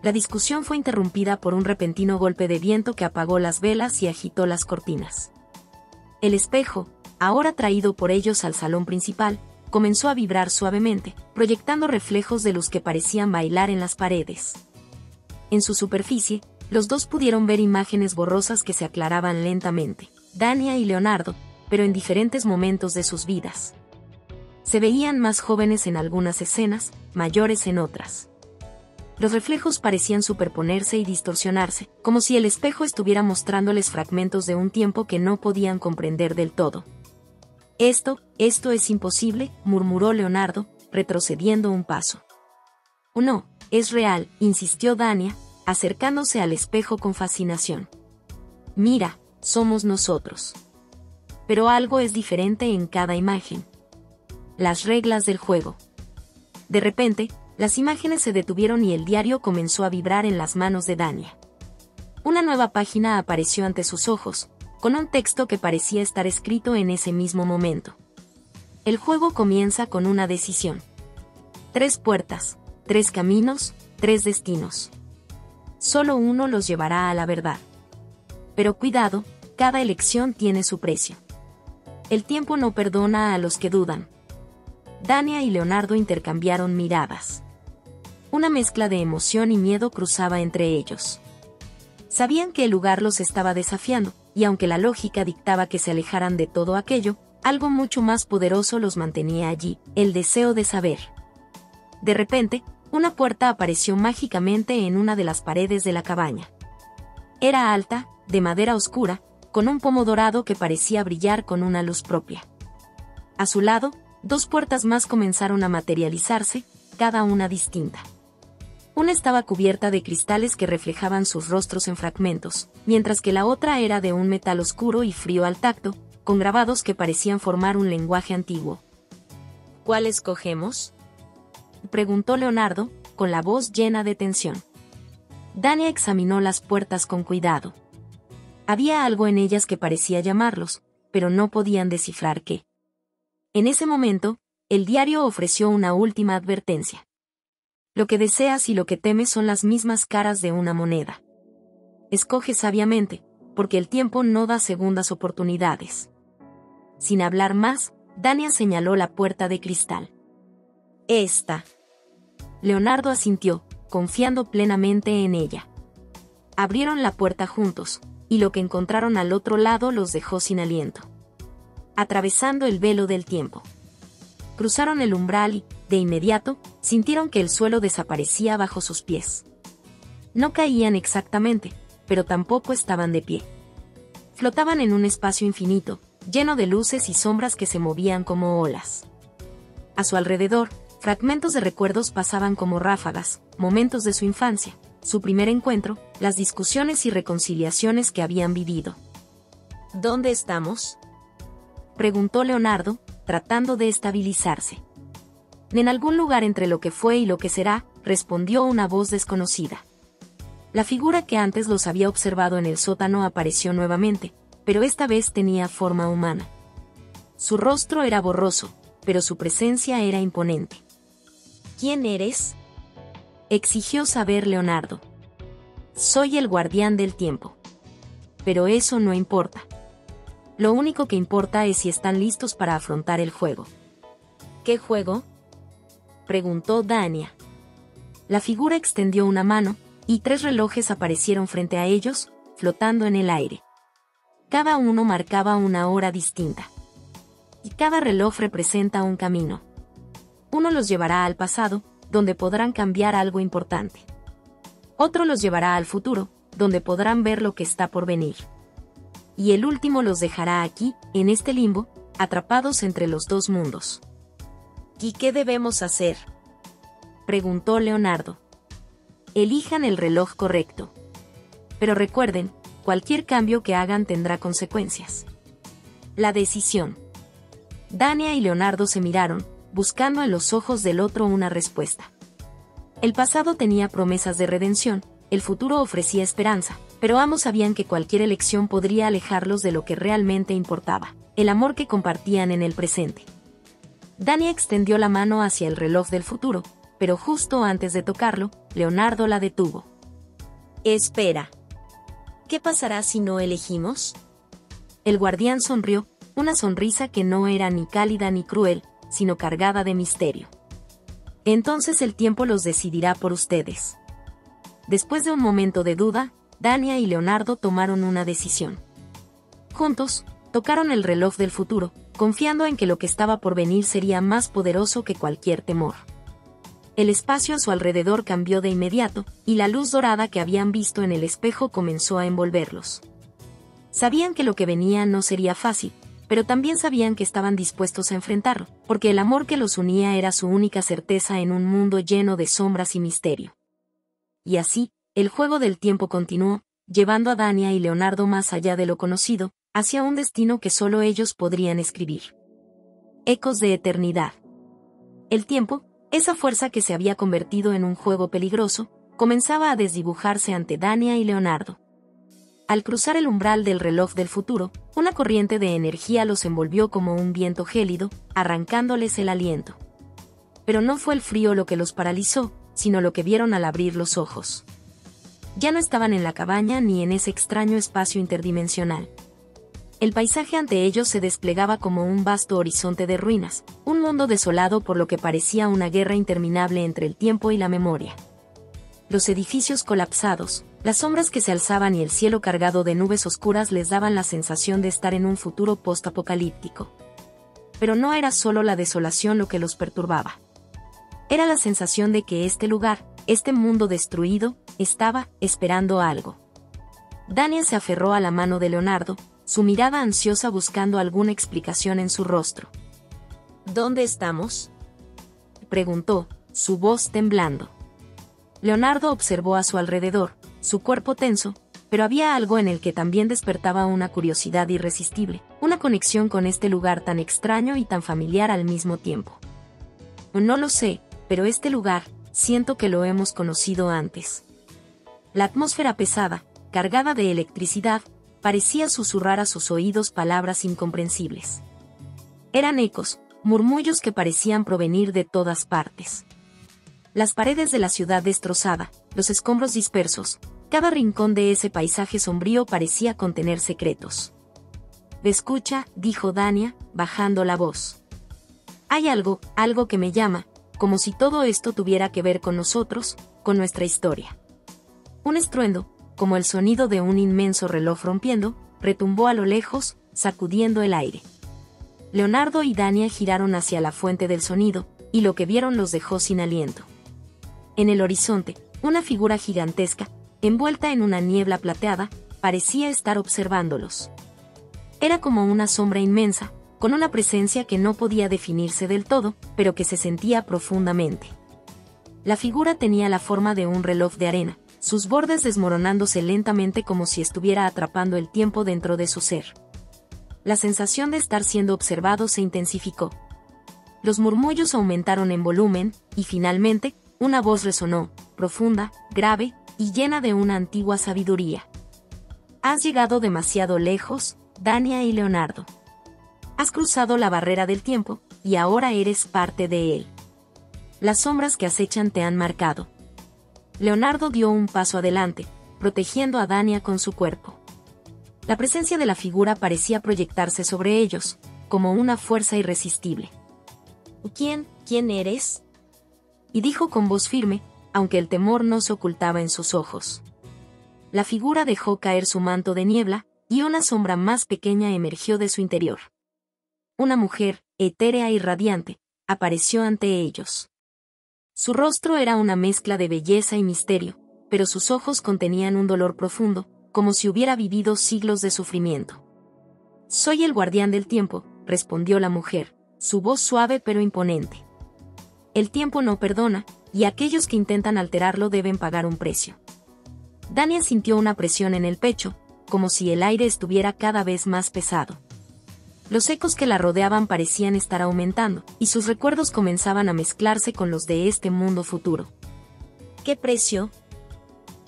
La discusión fue interrumpida por un repentino golpe de viento que apagó las velas y agitó las cortinas. El espejo, ahora traído por ellos al salón principal, comenzó a vibrar suavemente, proyectando reflejos de luz que parecían bailar en las paredes. En su superficie, los dos pudieron ver imágenes borrosas que se aclaraban lentamente, Dania y Leonardo, pero en diferentes momentos de sus vidas. Se veían más jóvenes en algunas escenas, mayores en otras. Los reflejos parecían superponerse y distorsionarse, como si el espejo estuviera mostrándoles fragmentos de un tiempo que no podían comprender del todo. Esto es imposible, murmuró Leonardo, retrocediendo un paso. No, es real, insistió Dania, acercándose al espejo con fascinación. Mira, somos nosotros. Pero algo es diferente en cada imagen. Las reglas del juego. De repente, las imágenes se detuvieron y el diario comenzó a vibrar en las manos de Dania. Una nueva página apareció ante sus ojos, con un texto que parecía estar escrito en ese mismo momento. El juego comienza con una decisión. 3 puertas, 3 caminos, 3 destinos. Solo uno los llevará a la verdad. Pero cuidado, cada elección tiene su precio. El tiempo no perdona a los que dudan. Dania y Leonardo intercambiaron miradas. Una mezcla de emoción y miedo cruzaba entre ellos. Sabían que el lugar los estaba desafiando, y aunque la lógica dictaba que se alejaran de todo aquello, algo mucho más poderoso los mantenía allí, el deseo de saber. De repente, una puerta apareció mágicamente en una de las paredes de la cabaña. Era alta, de madera oscura, con un pomo dorado que parecía brillar con una luz propia. A su lado, 2 puertas más comenzaron a materializarse, cada una distinta. Una estaba cubierta de cristales que reflejaban sus rostros en fragmentos, mientras que la otra era de un metal oscuro y frío al tacto, con grabados que parecían formar un lenguaje antiguo. ¿Cuál escogemos?, preguntó Leonardo, con la voz llena de tensión. Dania examinó las puertas con cuidado. Había algo en ellas que parecía llamarlos, pero no podían descifrar qué. En ese momento, el diario ofreció una última advertencia. Lo que deseas y lo que temes son las mismas caras de una moneda. Escoge sabiamente, porque el tiempo no da segundas oportunidades. Sin hablar más, Dania señaló la puerta de cristal. Esta. Leonardo asintió, confiando plenamente en ella. Abrieron la puerta juntos, y lo que encontraron al otro lado los dejó sin aliento. Atravesando el velo del tiempo. Cruzaron el umbral y, de inmediato, sintieron que el suelo desaparecía bajo sus pies. No caían exactamente, pero tampoco estaban de pie. Flotaban en un espacio infinito, lleno de luces y sombras que se movían como olas. A su alrededor, fragmentos de recuerdos pasaban como ráfagas, momentos de su infancia, su primer encuentro, las discusiones y reconciliaciones que habían vivido. ¿Dónde estamos?, preguntó Leonardo, tratando de estabilizarse. En algún lugar entre lo que fue y lo que será, respondió una voz desconocida. La figura que antes los había observado en el sótano apareció nuevamente, pero esta vez tenía forma humana. Su rostro era borroso, pero su presencia era imponente. ¿Quién eres?, exigió saber Soy el guardián del tiempo. Pero eso no importa. Lo único que importa es si están listos para afrontar el juego. ¿Qué juego?, preguntó Dania. La figura extendió una mano, y 3 relojes aparecieron frente a ellos, flotando en el aire. Cada uno marcaba una hora distinta. Y cada reloj representa un camino. Uno los llevará al pasado, donde podrán cambiar algo importante. Otro los llevará al futuro, donde podrán ver lo que está por venir. Y el último los dejará aquí, en este limbo, atrapados entre los 2 mundos. ¿Y qué debemos hacer?, preguntó Leonardo. Elijan el reloj correcto. Pero recuerden, cualquier cambio que hagan tendrá consecuencias. La decisión. Dania y Leonardo se miraron, buscando en los ojos del otro una respuesta. El pasado tenía promesas de redención, el futuro ofrecía esperanza, pero ambos sabían que cualquier elección podría alejarlos de lo que realmente importaba, el amor que compartían en el presente. Dania extendió la mano hacia el reloj del futuro, pero justo antes de tocarlo, Leonardo la detuvo. Espera. ¿Qué pasará si no elegimos? El guardián sonrió, una sonrisa que no era ni cálida ni cruel, sino cargada de misterio. Entonces el tiempo los decidirá por ustedes. Después de un momento de duda, Dania y Leonardo tomaron una decisión. Juntos, tocaron el reloj del futuro, confiando en que lo que estaba por venir sería más poderoso que cualquier temor. El espacio a su alrededor cambió de inmediato, y la luz dorada que habían visto en el espejo comenzó a envolverlos. Sabían que lo que venía no sería fácil, pero también sabían que estaban dispuestos a enfrentarlo, porque el amor que los unía era su única certeza en un mundo lleno de sombras y misterio. Y así, el juego del tiempo continuó, llevando a Dania y Leonardo más allá de lo conocido, hacia un destino que solo ellos podrían escribir. Ecos de eternidad. El tiempo, esa fuerza que se había convertido en un juego peligroso, comenzaba a desdibujarse ante Dania y Leonardo. Al cruzar el umbral del reloj del futuro, una corriente de energía los envolvió como un viento gélido, arrancándoles el aliento. Pero no fue el frío lo que los paralizó, sino lo que vieron al abrir los ojos. Ya no estaban en la cabaña ni en ese extraño espacio interdimensional. El paisaje ante ellos se desplegaba como un vasto horizonte de ruinas, un mundo desolado por lo que parecía una guerra interminable entre el tiempo y la memoria. Los edificios colapsados, las sombras que se alzaban y el cielo cargado de nubes oscuras les daban la sensación de estar en un futuro post-apocalíptico. Pero no era solo la desolación lo que los perturbaba. Era la sensación de que este lugar, este mundo destruido, estaba esperando algo. Dania se aferró a la mano de Leonardo, su mirada ansiosa buscando alguna explicación en su rostro. ¿Dónde estamos?, preguntó, su voz temblando. Leonardo observó a su alrededor, su cuerpo tenso, pero había algo en el que también despertaba una curiosidad irresistible, una conexión con este lugar tan extraño y tan familiar al mismo tiempo. No lo sé, pero este lugar, siento que lo hemos conocido antes. La atmósfera pesada, cargada de electricidad, parecía susurrar a sus oídos palabras incomprensibles. Eran ecos, murmullos que parecían provenir de todas partes. Las paredes de la ciudad destrozada, los escombros dispersos, cada rincón de ese paisaje sombrío parecía contener secretos. «Escucha», dijo Dania, bajando la voz. «Hay algo que me llama, como si todo esto tuviera que ver con nosotros, con nuestra historia». Un estruendo, como el sonido de un inmenso reloj rompiendo, retumbó a lo lejos, sacudiendo el aire. Leonardo y Dania giraron hacia la fuente del sonido, y lo que vieron los dejó sin aliento. En el horizonte, una figura gigantesca, envuelta en una niebla plateada, parecía estar observándolos. Era como una sombra inmensa, con una presencia que no podía definirse del todo, pero que se sentía profundamente. La figura tenía la forma de un reloj de arena, sus bordes desmoronándose lentamente como si estuviera atrapando el tiempo dentro de su ser. La sensación de estar siendo observado se intensificó. Los murmullos aumentaron en volumen, y finalmente, una voz resonó, profunda, grave, y llena de una antigua sabiduría. «Has llegado demasiado lejos, Dania y Leonardo. Has cruzado la barrera del tiempo, y ahora eres parte de él. Las sombras que acechan te han marcado». Leonardo dio un paso adelante, protegiendo a Dania con su cuerpo. La presencia de la figura parecía proyectarse sobre ellos, como una fuerza irresistible. ¿Quién eres? Y dijo con voz firme, aunque el temor no se ocultaba en sus ojos. La figura dejó caer su manto de niebla, y una sombra más pequeña emergió de su interior. Una mujer, etérea y radiante, apareció ante ellos. Su rostro era una mezcla de belleza y misterio, pero sus ojos contenían un dolor profundo, como si hubiera vivido siglos de sufrimiento. «Soy el guardián del tiempo», respondió la mujer, su voz suave pero imponente. «El tiempo no perdona, y aquellos que intentan alterarlo deben pagar un precio». Dania sintió una presión en el pecho, como si el aire estuviera cada vez más pesado. Los ecos que la rodeaban parecían estar aumentando, y sus recuerdos comenzaban a mezclarse con los de este mundo futuro. ¿Qué precio?,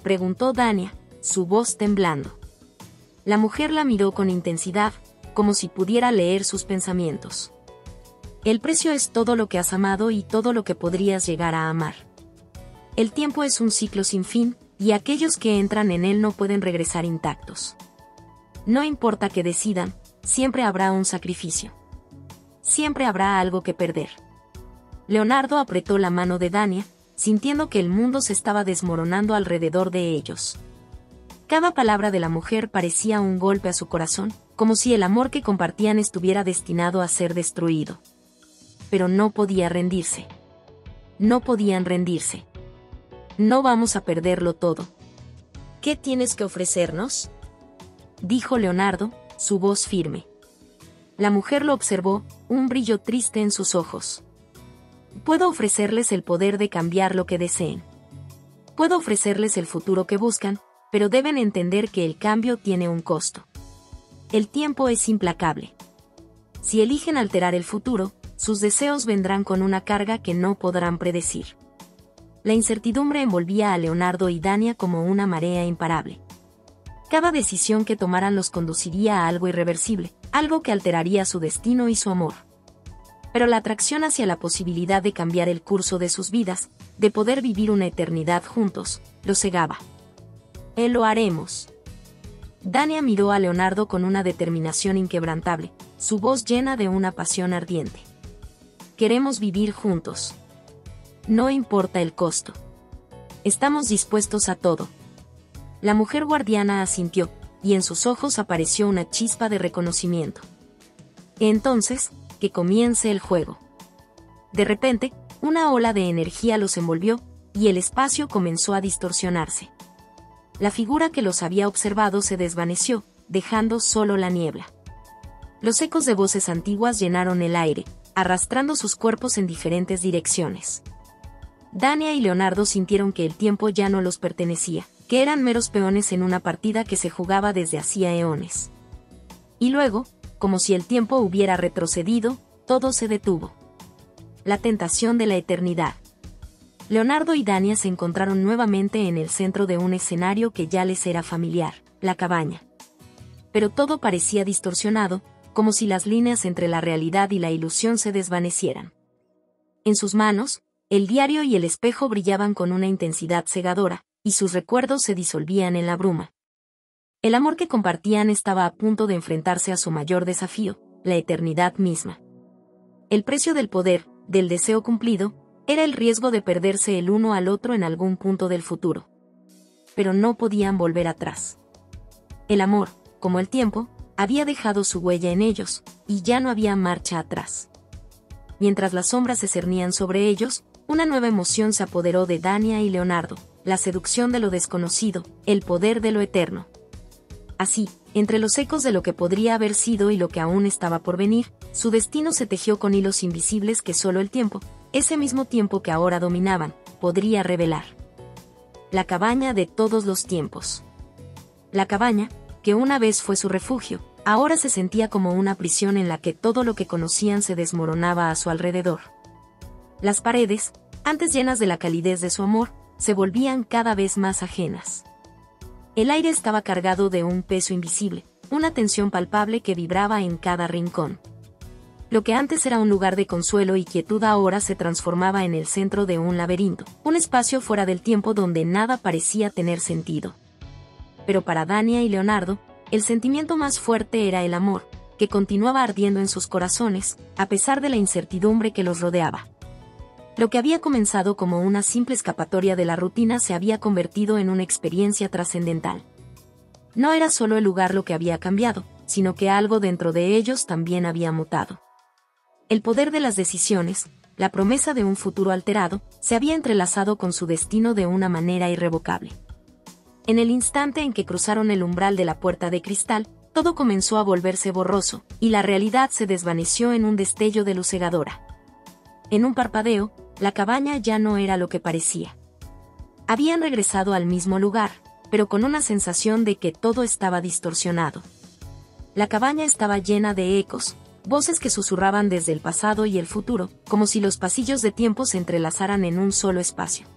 preguntó Dania, su voz temblando. La mujer la miró con intensidad, como si pudiera leer sus pensamientos. «El precio es todo lo que has amado y todo lo que podrías llegar a amar. El tiempo es un ciclo sin fin, y aquellos que entran en él no pueden regresar intactos. No importa que decidan, siempre habrá un sacrificio. Siempre habrá algo que perder». Leonardo apretó la mano de Dania, sintiendo que el mundo se estaba desmoronando alrededor de ellos. Cada palabra de la mujer parecía un golpe a su corazón, como si el amor que compartían estuviera destinado a ser destruido. Pero no podía rendirse. No podían rendirse. «No vamos a perderlo todo». «¿Qué tienes que ofrecernos?», dijo Leonardo, su voz firme. La mujer lo observó, un brillo triste en sus ojos. «Puedo ofrecerles el poder de cambiar lo que deseen. Puedo ofrecerles el futuro que buscan, pero deben entender que el cambio tiene un costo. El tiempo es implacable. Si eligen alterar el futuro, sus deseos vendrán con una carga que no podrán predecir». La incertidumbre envolvía a Leonardo y Dania como una marea imparable. Cada decisión que tomaran los conduciría a algo irreversible, algo que alteraría su destino y su amor. Pero la atracción hacia la posibilidad de cambiar el curso de sus vidas, de poder vivir una eternidad juntos, los cegaba. «Lo haremos». Dania miró a Leonardo con una determinación inquebrantable, su voz llena de una pasión ardiente. «Queremos vivir juntos. No importa el costo. Estamos dispuestos a todo». La mujer guardiana asintió, y en sus ojos apareció una chispa de reconocimiento. «Entonces, que comience el juego». De repente, una ola de energía los envolvió, y el espacio comenzó a distorsionarse. La figura que los había observado se desvaneció, dejando solo la niebla. Los ecos de voces antiguas llenaron el aire, arrastrando sus cuerpos en diferentes direcciones. Dania y Leonardo sintieron que el tiempo ya no los pertenecía, que eran meros peones en una partida que se jugaba desde hacía eones. Y luego, como si el tiempo hubiera retrocedido, todo se detuvo. La tentación de la eternidad. Leonardo y Dania se encontraron nuevamente en el centro de un escenario que ya les era familiar, la cabaña. Pero todo parecía distorsionado, como si las líneas entre la realidad y la ilusión se desvanecieran. En sus manos, el diario y el espejo brillaban con una intensidad cegadora, y sus recuerdos se disolvían en la bruma. El amor que compartían estaba a punto de enfrentarse a su mayor desafío, la eternidad misma. El precio del poder, del deseo cumplido, era el riesgo de perderse el uno al otro en algún punto del futuro. Pero no podían volver atrás. El amor, como el tiempo, había dejado su huella en ellos, y ya no había marcha atrás. Mientras las sombras se cernían sobre ellos, una nueva emoción se apoderó de Dania y Leonardo, la seducción de lo desconocido, el poder de lo eterno. Así, entre los ecos de lo que podría haber sido y lo que aún estaba por venir, su destino se tejió con hilos invisibles que solo el tiempo, ese mismo tiempo que ahora dominaban, podría revelar. La cabaña de todos los tiempos. La cabaña, que una vez fue su refugio, ahora se sentía como una prisión en la que todo lo que conocían se desmoronaba a su alrededor. Las paredes, antes llenas de la calidez de su amor, se volvían cada vez más ajenas. El aire estaba cargado de un peso invisible, una tensión palpable que vibraba en cada rincón. Lo que antes era un lugar de consuelo y quietud ahora se transformaba en el centro de un laberinto, un espacio fuera del tiempo donde nada parecía tener sentido. Pero para Dania y Leonardo, El sentimiento más fuerte era el amor, que continuaba ardiendo en sus corazones, a pesar de la incertidumbre que los rodeaba. Lo que había comenzado como una simple escapatoria de la rutina se había convertido en una experiencia trascendental. No era solo el lugar lo que había cambiado, sino que algo dentro de ellos también había mutado. El poder de las decisiones, la promesa de un futuro alterado, se había entrelazado con su destino de una manera irrevocable. En el instante en que cruzaron el umbral de la puerta de cristal, todo comenzó a volverse borroso, y la realidad se desvaneció en un destello de luz cegadora. En un parpadeo, la cabaña ya no era lo que parecía. Habían regresado al mismo lugar, pero con una sensación de que todo estaba distorsionado. La cabaña estaba llena de ecos, voces que susurraban desde el pasado y el futuro, como si los pasillos de tiempo se entrelazaran en un solo espacio.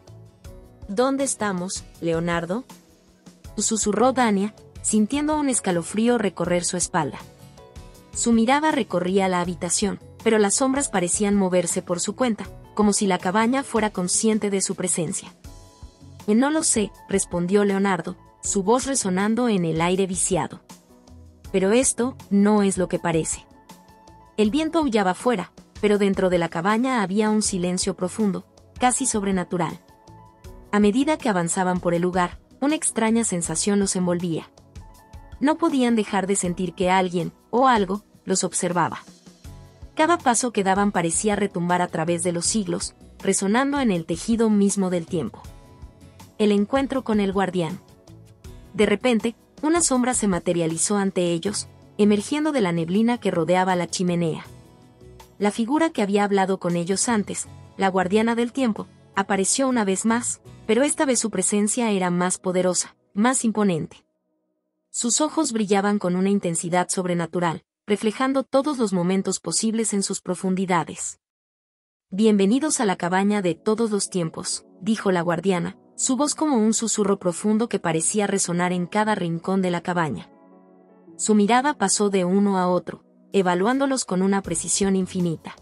¿Dónde estamos, Leonardo?, susurró Dania, sintiendo un escalofrío recorrer su espalda. Su mirada recorría la habitación, pero las sombras parecían moverse por su cuenta, como si la cabaña fuera consciente de su presencia. No lo sé, respondió Leonardo, su voz resonando en el aire viciado. Pero esto no es lo que parece. El viento aullaba fuera, pero dentro de la cabaña había un silencio profundo, casi sobrenatural. A medida que avanzaban por el lugar, una extraña sensación los envolvía. No podían dejar de sentir que alguien, o algo, los observaba. Cada paso que daban parecía retumbar a través de los siglos, resonando en el tejido mismo del tiempo. El encuentro con el guardián. De repente, una sombra se materializó ante ellos, emergiendo de la neblina que rodeaba la chimenea. La figura que había hablado con ellos antes, la guardiana del tiempo, apareció una vez más, pero esta vez su presencia era más poderosa, más imponente. Sus ojos brillaban con una intensidad sobrenatural, reflejando todos los momentos posibles en sus profundidades. «Bienvenidos a la cabaña de todos los tiempos», dijo la guardiana, su voz como un susurro profundo que parecía resonar en cada rincón de la cabaña. Su mirada pasó de uno a otro, evaluándolos con una precisión infinita.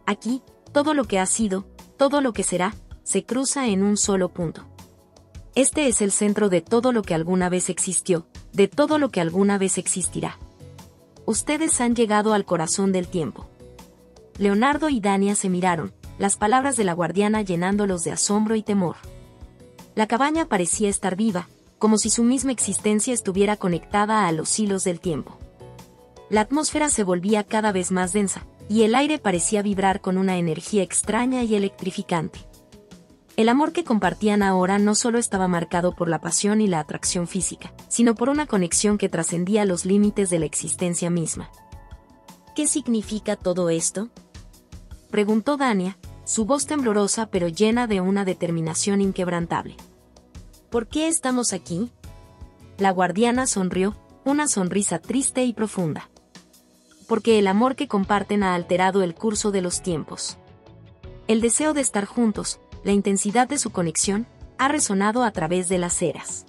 Aquí, todo lo que ha sido, todo lo que será, se cruza en un solo punto. Este es el centro de todo lo que alguna vez existió, de todo lo que alguna vez existirá. Ustedes han llegado al corazón del tiempo. Leonardo y Dania se miraron, las palabras de la guardiana llenándolos de asombro y temor. La cabaña parecía estar viva, como si su misma existencia estuviera conectada a los hilos del tiempo. La atmósfera se volvía cada vez más densa, y el aire parecía vibrar con una energía extraña y electrificante. El amor que compartían ahora no solo estaba marcado por la pasión y la atracción física, sino por una conexión que trascendía los límites de la existencia misma. ¿Qué significa todo esto?, preguntó Dania, su voz temblorosa pero llena de una determinación inquebrantable. ¿Por qué estamos aquí? La guardiana sonrió, una sonrisa triste y profunda. Porque el amor que comparten ha alterado el curso de los tiempos. El deseo de estar juntos, la intensidad de su conexión, ha resonado a través de las eras.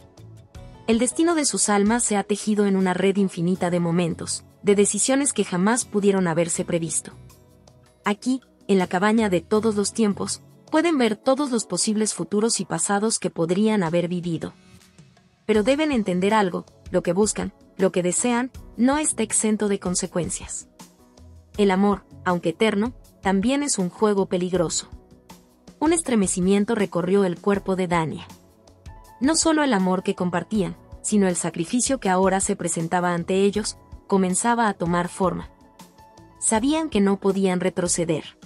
El destino de sus almas se ha tejido en una red infinita de momentos, de decisiones que jamás pudieron haberse previsto. Aquí, en la cabaña de todos los tiempos, pueden ver todos los posibles futuros y pasados que podrían haber vivido. Pero deben entender algo, lo que buscan, lo que desean, no está exento de consecuencias. El amor, aunque eterno, también es un juego peligroso. Un estremecimiento recorrió el cuerpo de Dania. No solo el amor que compartían, sino el sacrificio que ahora se presentaba ante ellos, comenzaba a tomar forma. Sabían que no podían retroceder.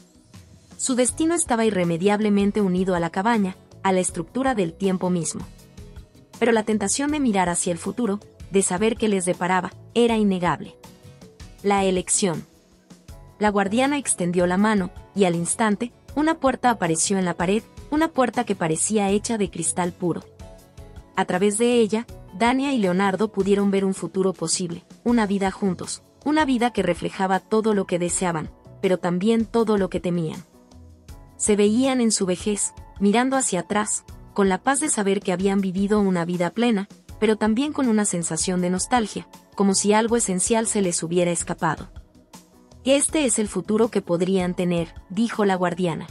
Su destino estaba irremediablemente unido a la cabaña, a la estructura del tiempo mismo. Pero la tentación de mirar hacia el futuro, de saber qué les deparaba, era innegable. La elección. La guardiana extendió la mano, y al instante, una puerta apareció en la pared, una puerta que parecía hecha de cristal puro. A través de ella, Dania y Leonardo pudieron ver un futuro posible, una vida juntos, una vida que reflejaba todo lo que deseaban, pero también todo lo que temían. Se veían en su vejez, mirando hacia atrás, con la paz de saber que habían vivido una vida plena, pero también con una sensación de nostalgia, como si algo esencial se les hubiera escapado. Este es el futuro que podrían tener, dijo la guardiana.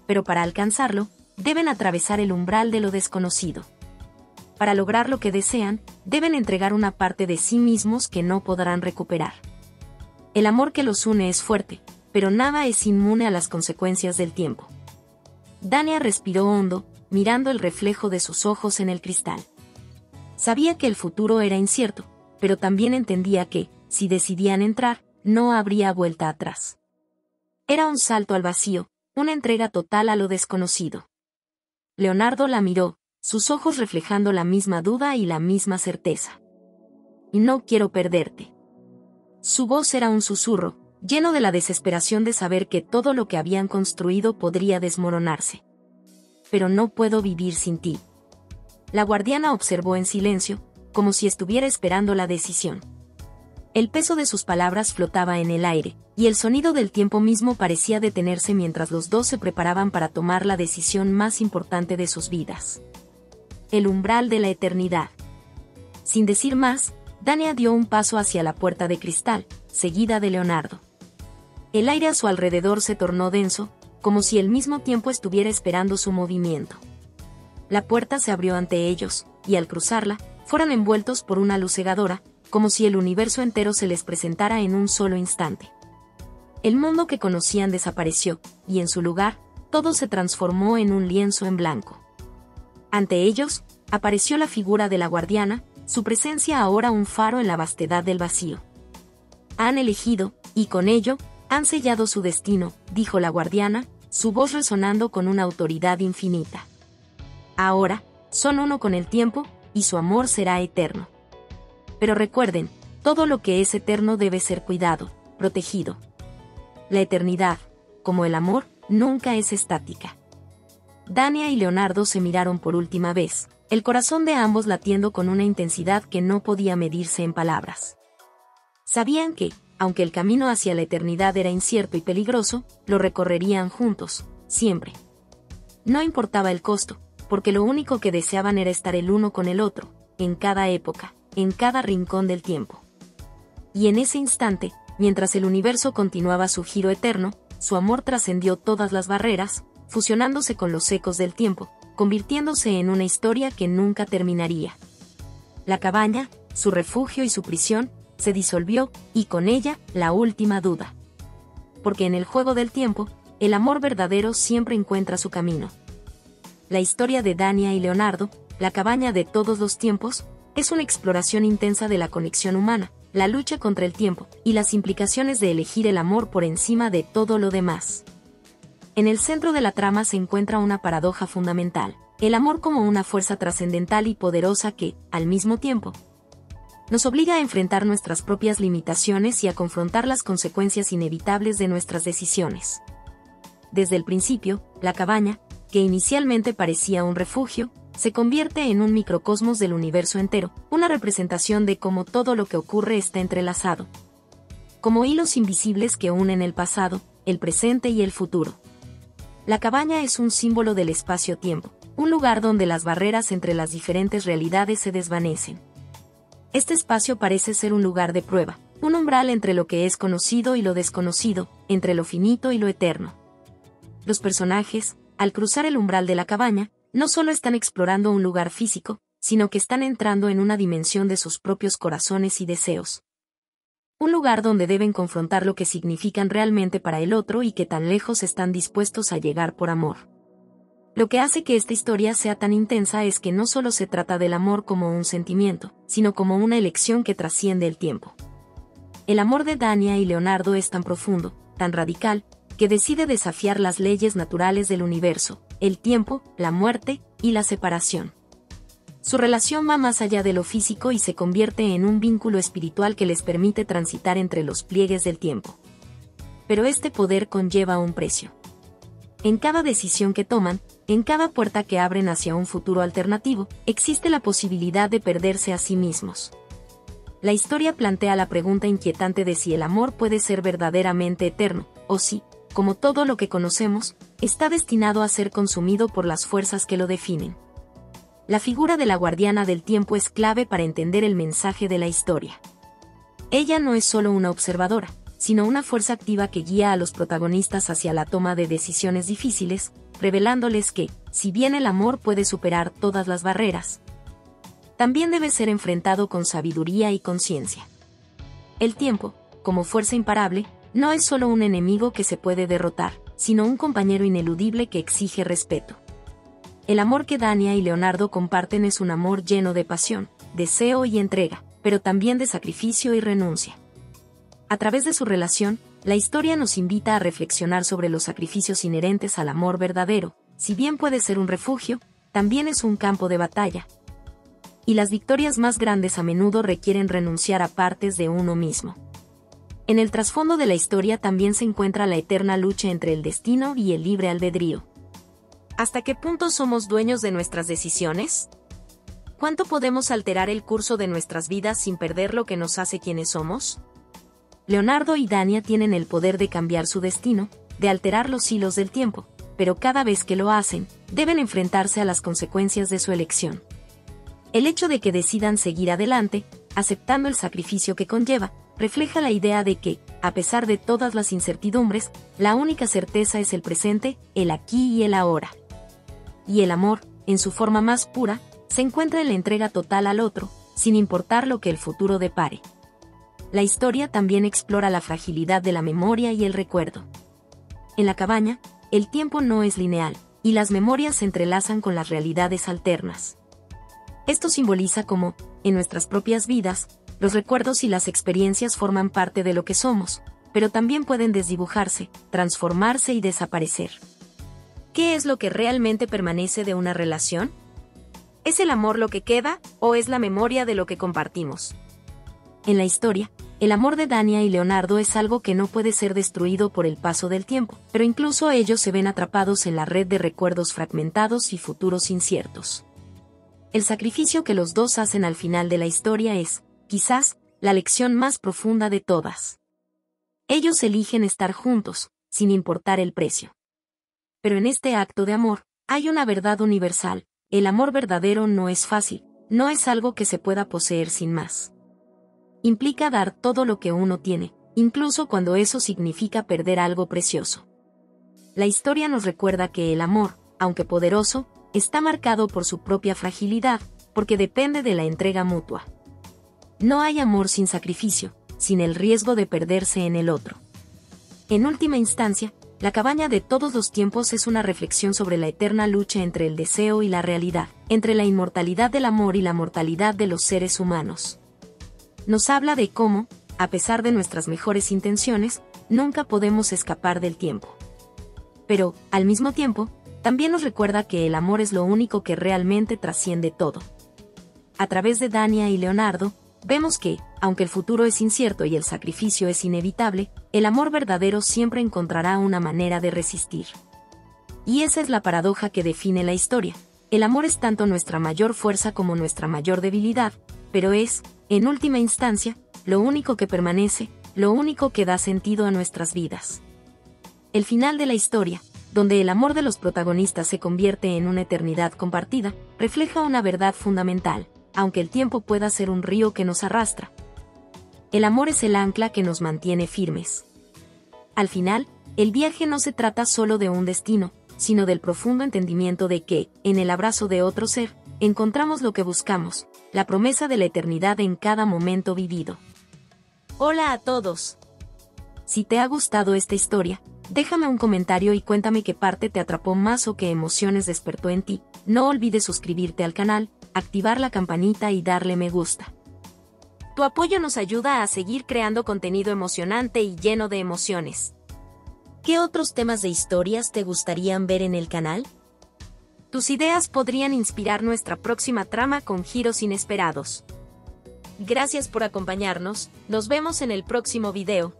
Pero para alcanzarlo, deben atravesar el umbral de lo desconocido. Para lograr lo que desean, deben entregar una parte de sí mismos que no podrán recuperar. El amor que los une es fuerte, pero nada es inmune a las consecuencias del tiempo. Dania respiró hondo, mirando el reflejo de sus ojos en el cristal. Sabía que el futuro era incierto, pero también entendía que, si decidían entrar, no habría vuelta atrás. Era un salto al vacío, una entrega total a lo desconocido. Leonardo la miró, sus ojos reflejando la misma duda y la misma certeza. No quiero perderte. Su voz era un susurro, lleno de la desesperación de saber que todo lo que habían construido podría desmoronarse. Pero no puedo vivir sin ti. La guardiana observó en silencio, como si estuviera esperando la decisión. El peso de sus palabras flotaba en el aire, y el sonido del tiempo mismo parecía detenerse mientras los dos se preparaban para tomar la decisión más importante de sus vidas. El umbral de la eternidad. Sin decir más, Dania dio un paso hacia la puerta de cristal, seguida de Leonardo. El aire a su alrededor se tornó denso, como si al mismo tiempo estuviera esperando su movimiento. La puerta se abrió ante ellos, y al cruzarla, fueron envueltos por una luz cegadora, como si el universo entero se les presentara en un solo instante. El mundo que conocían desapareció, y en su lugar, todo se transformó en un lienzo en blanco. Ante ellos, apareció la figura de la guardiana, su presencia ahora un faro en la vastedad del vacío. Han elegido, y con ello, han sellado su destino, dijo la guardiana, su voz resonando con una autoridad infinita. Ahora, son uno con el tiempo, y su amor será eterno. Pero recuerden, todo lo que es eterno debe ser cuidado, protegido. La eternidad, como el amor, nunca es estática. Dania y Leonardo se miraron por última vez, el corazón de ambos latiendo con una intensidad que no podía medirse en palabras. Sabían que, aunque el camino hacia la eternidad era incierto y peligroso, lo recorrerían juntos, siempre. No importaba el costo, porque lo único que deseaban era estar el uno con el otro, en cada época, en cada rincón del tiempo. Y en ese instante, mientras el universo continuaba su giro eterno, su amor trascendió todas las barreras, fusionándose con los ecos del tiempo, convirtiéndose en una historia que nunca terminaría. La cabaña, su refugio y su prisión, se disolvió, y con ella, la última duda. Porque en el juego del tiempo, el amor verdadero siempre encuentra su camino. La historia de Dania y Leonardo, la cabaña de todos los tiempos, es una exploración intensa de la conexión humana, la lucha contra el tiempo, y las implicaciones de elegir el amor por encima de todo lo demás. En el centro de la trama se encuentra una paradoja fundamental, el amor como una fuerza trascendental y poderosa que, al mismo tiempo, nos obliga a enfrentar nuestras propias limitaciones y a confrontar las consecuencias inevitables de nuestras decisiones. Desde el principio, la cabaña, que inicialmente parecía un refugio, se convierte en un microcosmos del universo entero, una representación de cómo todo lo que ocurre está entrelazado. Como hilos invisibles que unen el pasado, el presente y el futuro. La cabaña es un símbolo del espacio-tiempo, un lugar donde las barreras entre las diferentes realidades se desvanecen. Este espacio parece ser un lugar de prueba, un umbral entre lo que es conocido y lo desconocido, entre lo finito y lo eterno. Los personajes, al cruzar el umbral de la cabaña, no solo están explorando un lugar físico, sino que están entrando en una dimensión de sus propios corazones y deseos. Un lugar donde deben confrontar lo que significan realmente para el otro y que tan lejos están dispuestos a llegar por amor. Lo que hace que esta historia sea tan intensa es que no solo se trata del amor como un sentimiento, sino como una elección que trasciende el tiempo. El amor de Dania y Leonardo es tan profundo, tan radical, que decide desafiar las leyes naturales del universo, el tiempo, la muerte y la separación. Su relación va más allá de lo físico y se convierte en un vínculo espiritual que les permite transitar entre los pliegues del tiempo. Pero este poder conlleva un precio. En cada decisión que toman, en cada puerta que abren hacia un futuro alternativo, existe la posibilidad de perderse a sí mismos. La historia plantea la pregunta inquietante de si el amor puede ser verdaderamente eterno, o si, como todo lo que conocemos, está destinado a ser consumido por las fuerzas que lo definen. La figura de la guardiana del tiempo es clave para entender el mensaje de la historia. Ella no es solo una observadora, sino una fuerza activa que guía a los protagonistas hacia la toma de decisiones difíciles, revelándoles que, si bien el amor puede superar todas las barreras, también debe ser enfrentado con sabiduría y conciencia. El tiempo, como fuerza imparable, no es solo un enemigo que se puede derrotar, sino un compañero ineludible que exige respeto. El amor que Dania y Leonardo comparten es un amor lleno de pasión, deseo y entrega, pero también de sacrificio y renuncia. A través de su relación, la historia nos invita a reflexionar sobre los sacrificios inherentes al amor verdadero. Si bien puede ser un refugio, también es un campo de batalla. Y las victorias más grandes a menudo requieren renunciar a partes de uno mismo. En el trasfondo de la historia también se encuentra la eterna lucha entre el destino y el libre albedrío. ¿Hasta qué punto somos dueños de nuestras decisiones? ¿Cuánto podemos alterar el curso de nuestras vidas sin perder lo que nos hace quienes somos? Leonardo y Dania tienen el poder de cambiar su destino, de alterar los hilos del tiempo, pero cada vez que lo hacen, deben enfrentarse a las consecuencias de su elección. El hecho de que decidan seguir adelante, aceptando el sacrificio que conlleva, refleja la idea de que, a pesar de todas las incertidumbres, la única certeza es el presente, el aquí y el ahora. Y el amor, en su forma más pura, se encuentra en la entrega total al otro, sin importar lo que el futuro depare. La historia también explora la fragilidad de la memoria y el recuerdo. En la cabaña, el tiempo no es lineal, y las memorias se entrelazan con las realidades alternas. Esto simboliza cómo, en nuestras propias vidas, los recuerdos y las experiencias forman parte de lo que somos, pero también pueden desdibujarse, transformarse y desaparecer. ¿Qué es lo que realmente permanece de una relación? ¿Es el amor lo que queda, o es la memoria de lo que compartimos? En la historia, el amor de Dania y Leonardo es algo que no puede ser destruido por el paso del tiempo, pero incluso ellos se ven atrapados en la red de recuerdos fragmentados y futuros inciertos. El sacrificio que los dos hacen al final de la historia es, quizás, la lección más profunda de todas. Ellos eligen estar juntos, sin importar el precio. Pero en este acto de amor, hay una verdad universal: el amor verdadero no es fácil, no es algo que se pueda poseer sin más. Implica dar todo lo que uno tiene, incluso cuando eso significa perder algo precioso. La historia nos recuerda que el amor, aunque poderoso, está marcado por su propia fragilidad, porque depende de la entrega mutua. No hay amor sin sacrificio, sin el riesgo de perderse en el otro. En última instancia, La cabaña de todos los tiempos es una reflexión sobre la eterna lucha entre el deseo y la realidad, entre la inmortalidad del amor y la mortalidad de los seres humanos. Nos habla de cómo, a pesar de nuestras mejores intenciones, nunca podemos escapar del tiempo. Pero, al mismo tiempo, también nos recuerda que el amor es lo único que realmente trasciende todo. A través de Dania y Leonardo, vemos que, aunque el futuro es incierto y el sacrificio es inevitable, el amor verdadero siempre encontrará una manera de resistir. Y esa es la paradoja que define la historia. El amor es tanto nuestra mayor fuerza como nuestra mayor debilidad, pero es, en última instancia, lo único que permanece, lo único que da sentido a nuestras vidas. El final de la historia, donde el amor de los protagonistas se convierte en una eternidad compartida, refleja una verdad fundamental: aunque el tiempo pueda ser un río que nos arrastra, el amor es el ancla que nos mantiene firmes. Al final, el viaje no se trata solo de un destino, sino del profundo entendimiento de que, en el abrazo de otro ser, encontramos lo que buscamos, la promesa de la eternidad en cada momento vivido. Hola a todos. Si te ha gustado esta historia, déjame un comentario y cuéntame qué parte te atrapó más o qué emociones despertó en ti. No olvides suscribirte al canal, activar la campanita y darle me gusta. Tu apoyo nos ayuda a seguir creando contenido emocionante y lleno de emociones. ¿Qué otros temas de historias te gustarían ver en el canal? Tus ideas podrían inspirar nuestra próxima trama con giros inesperados. Gracias por acompañarnos, nos vemos en el próximo video.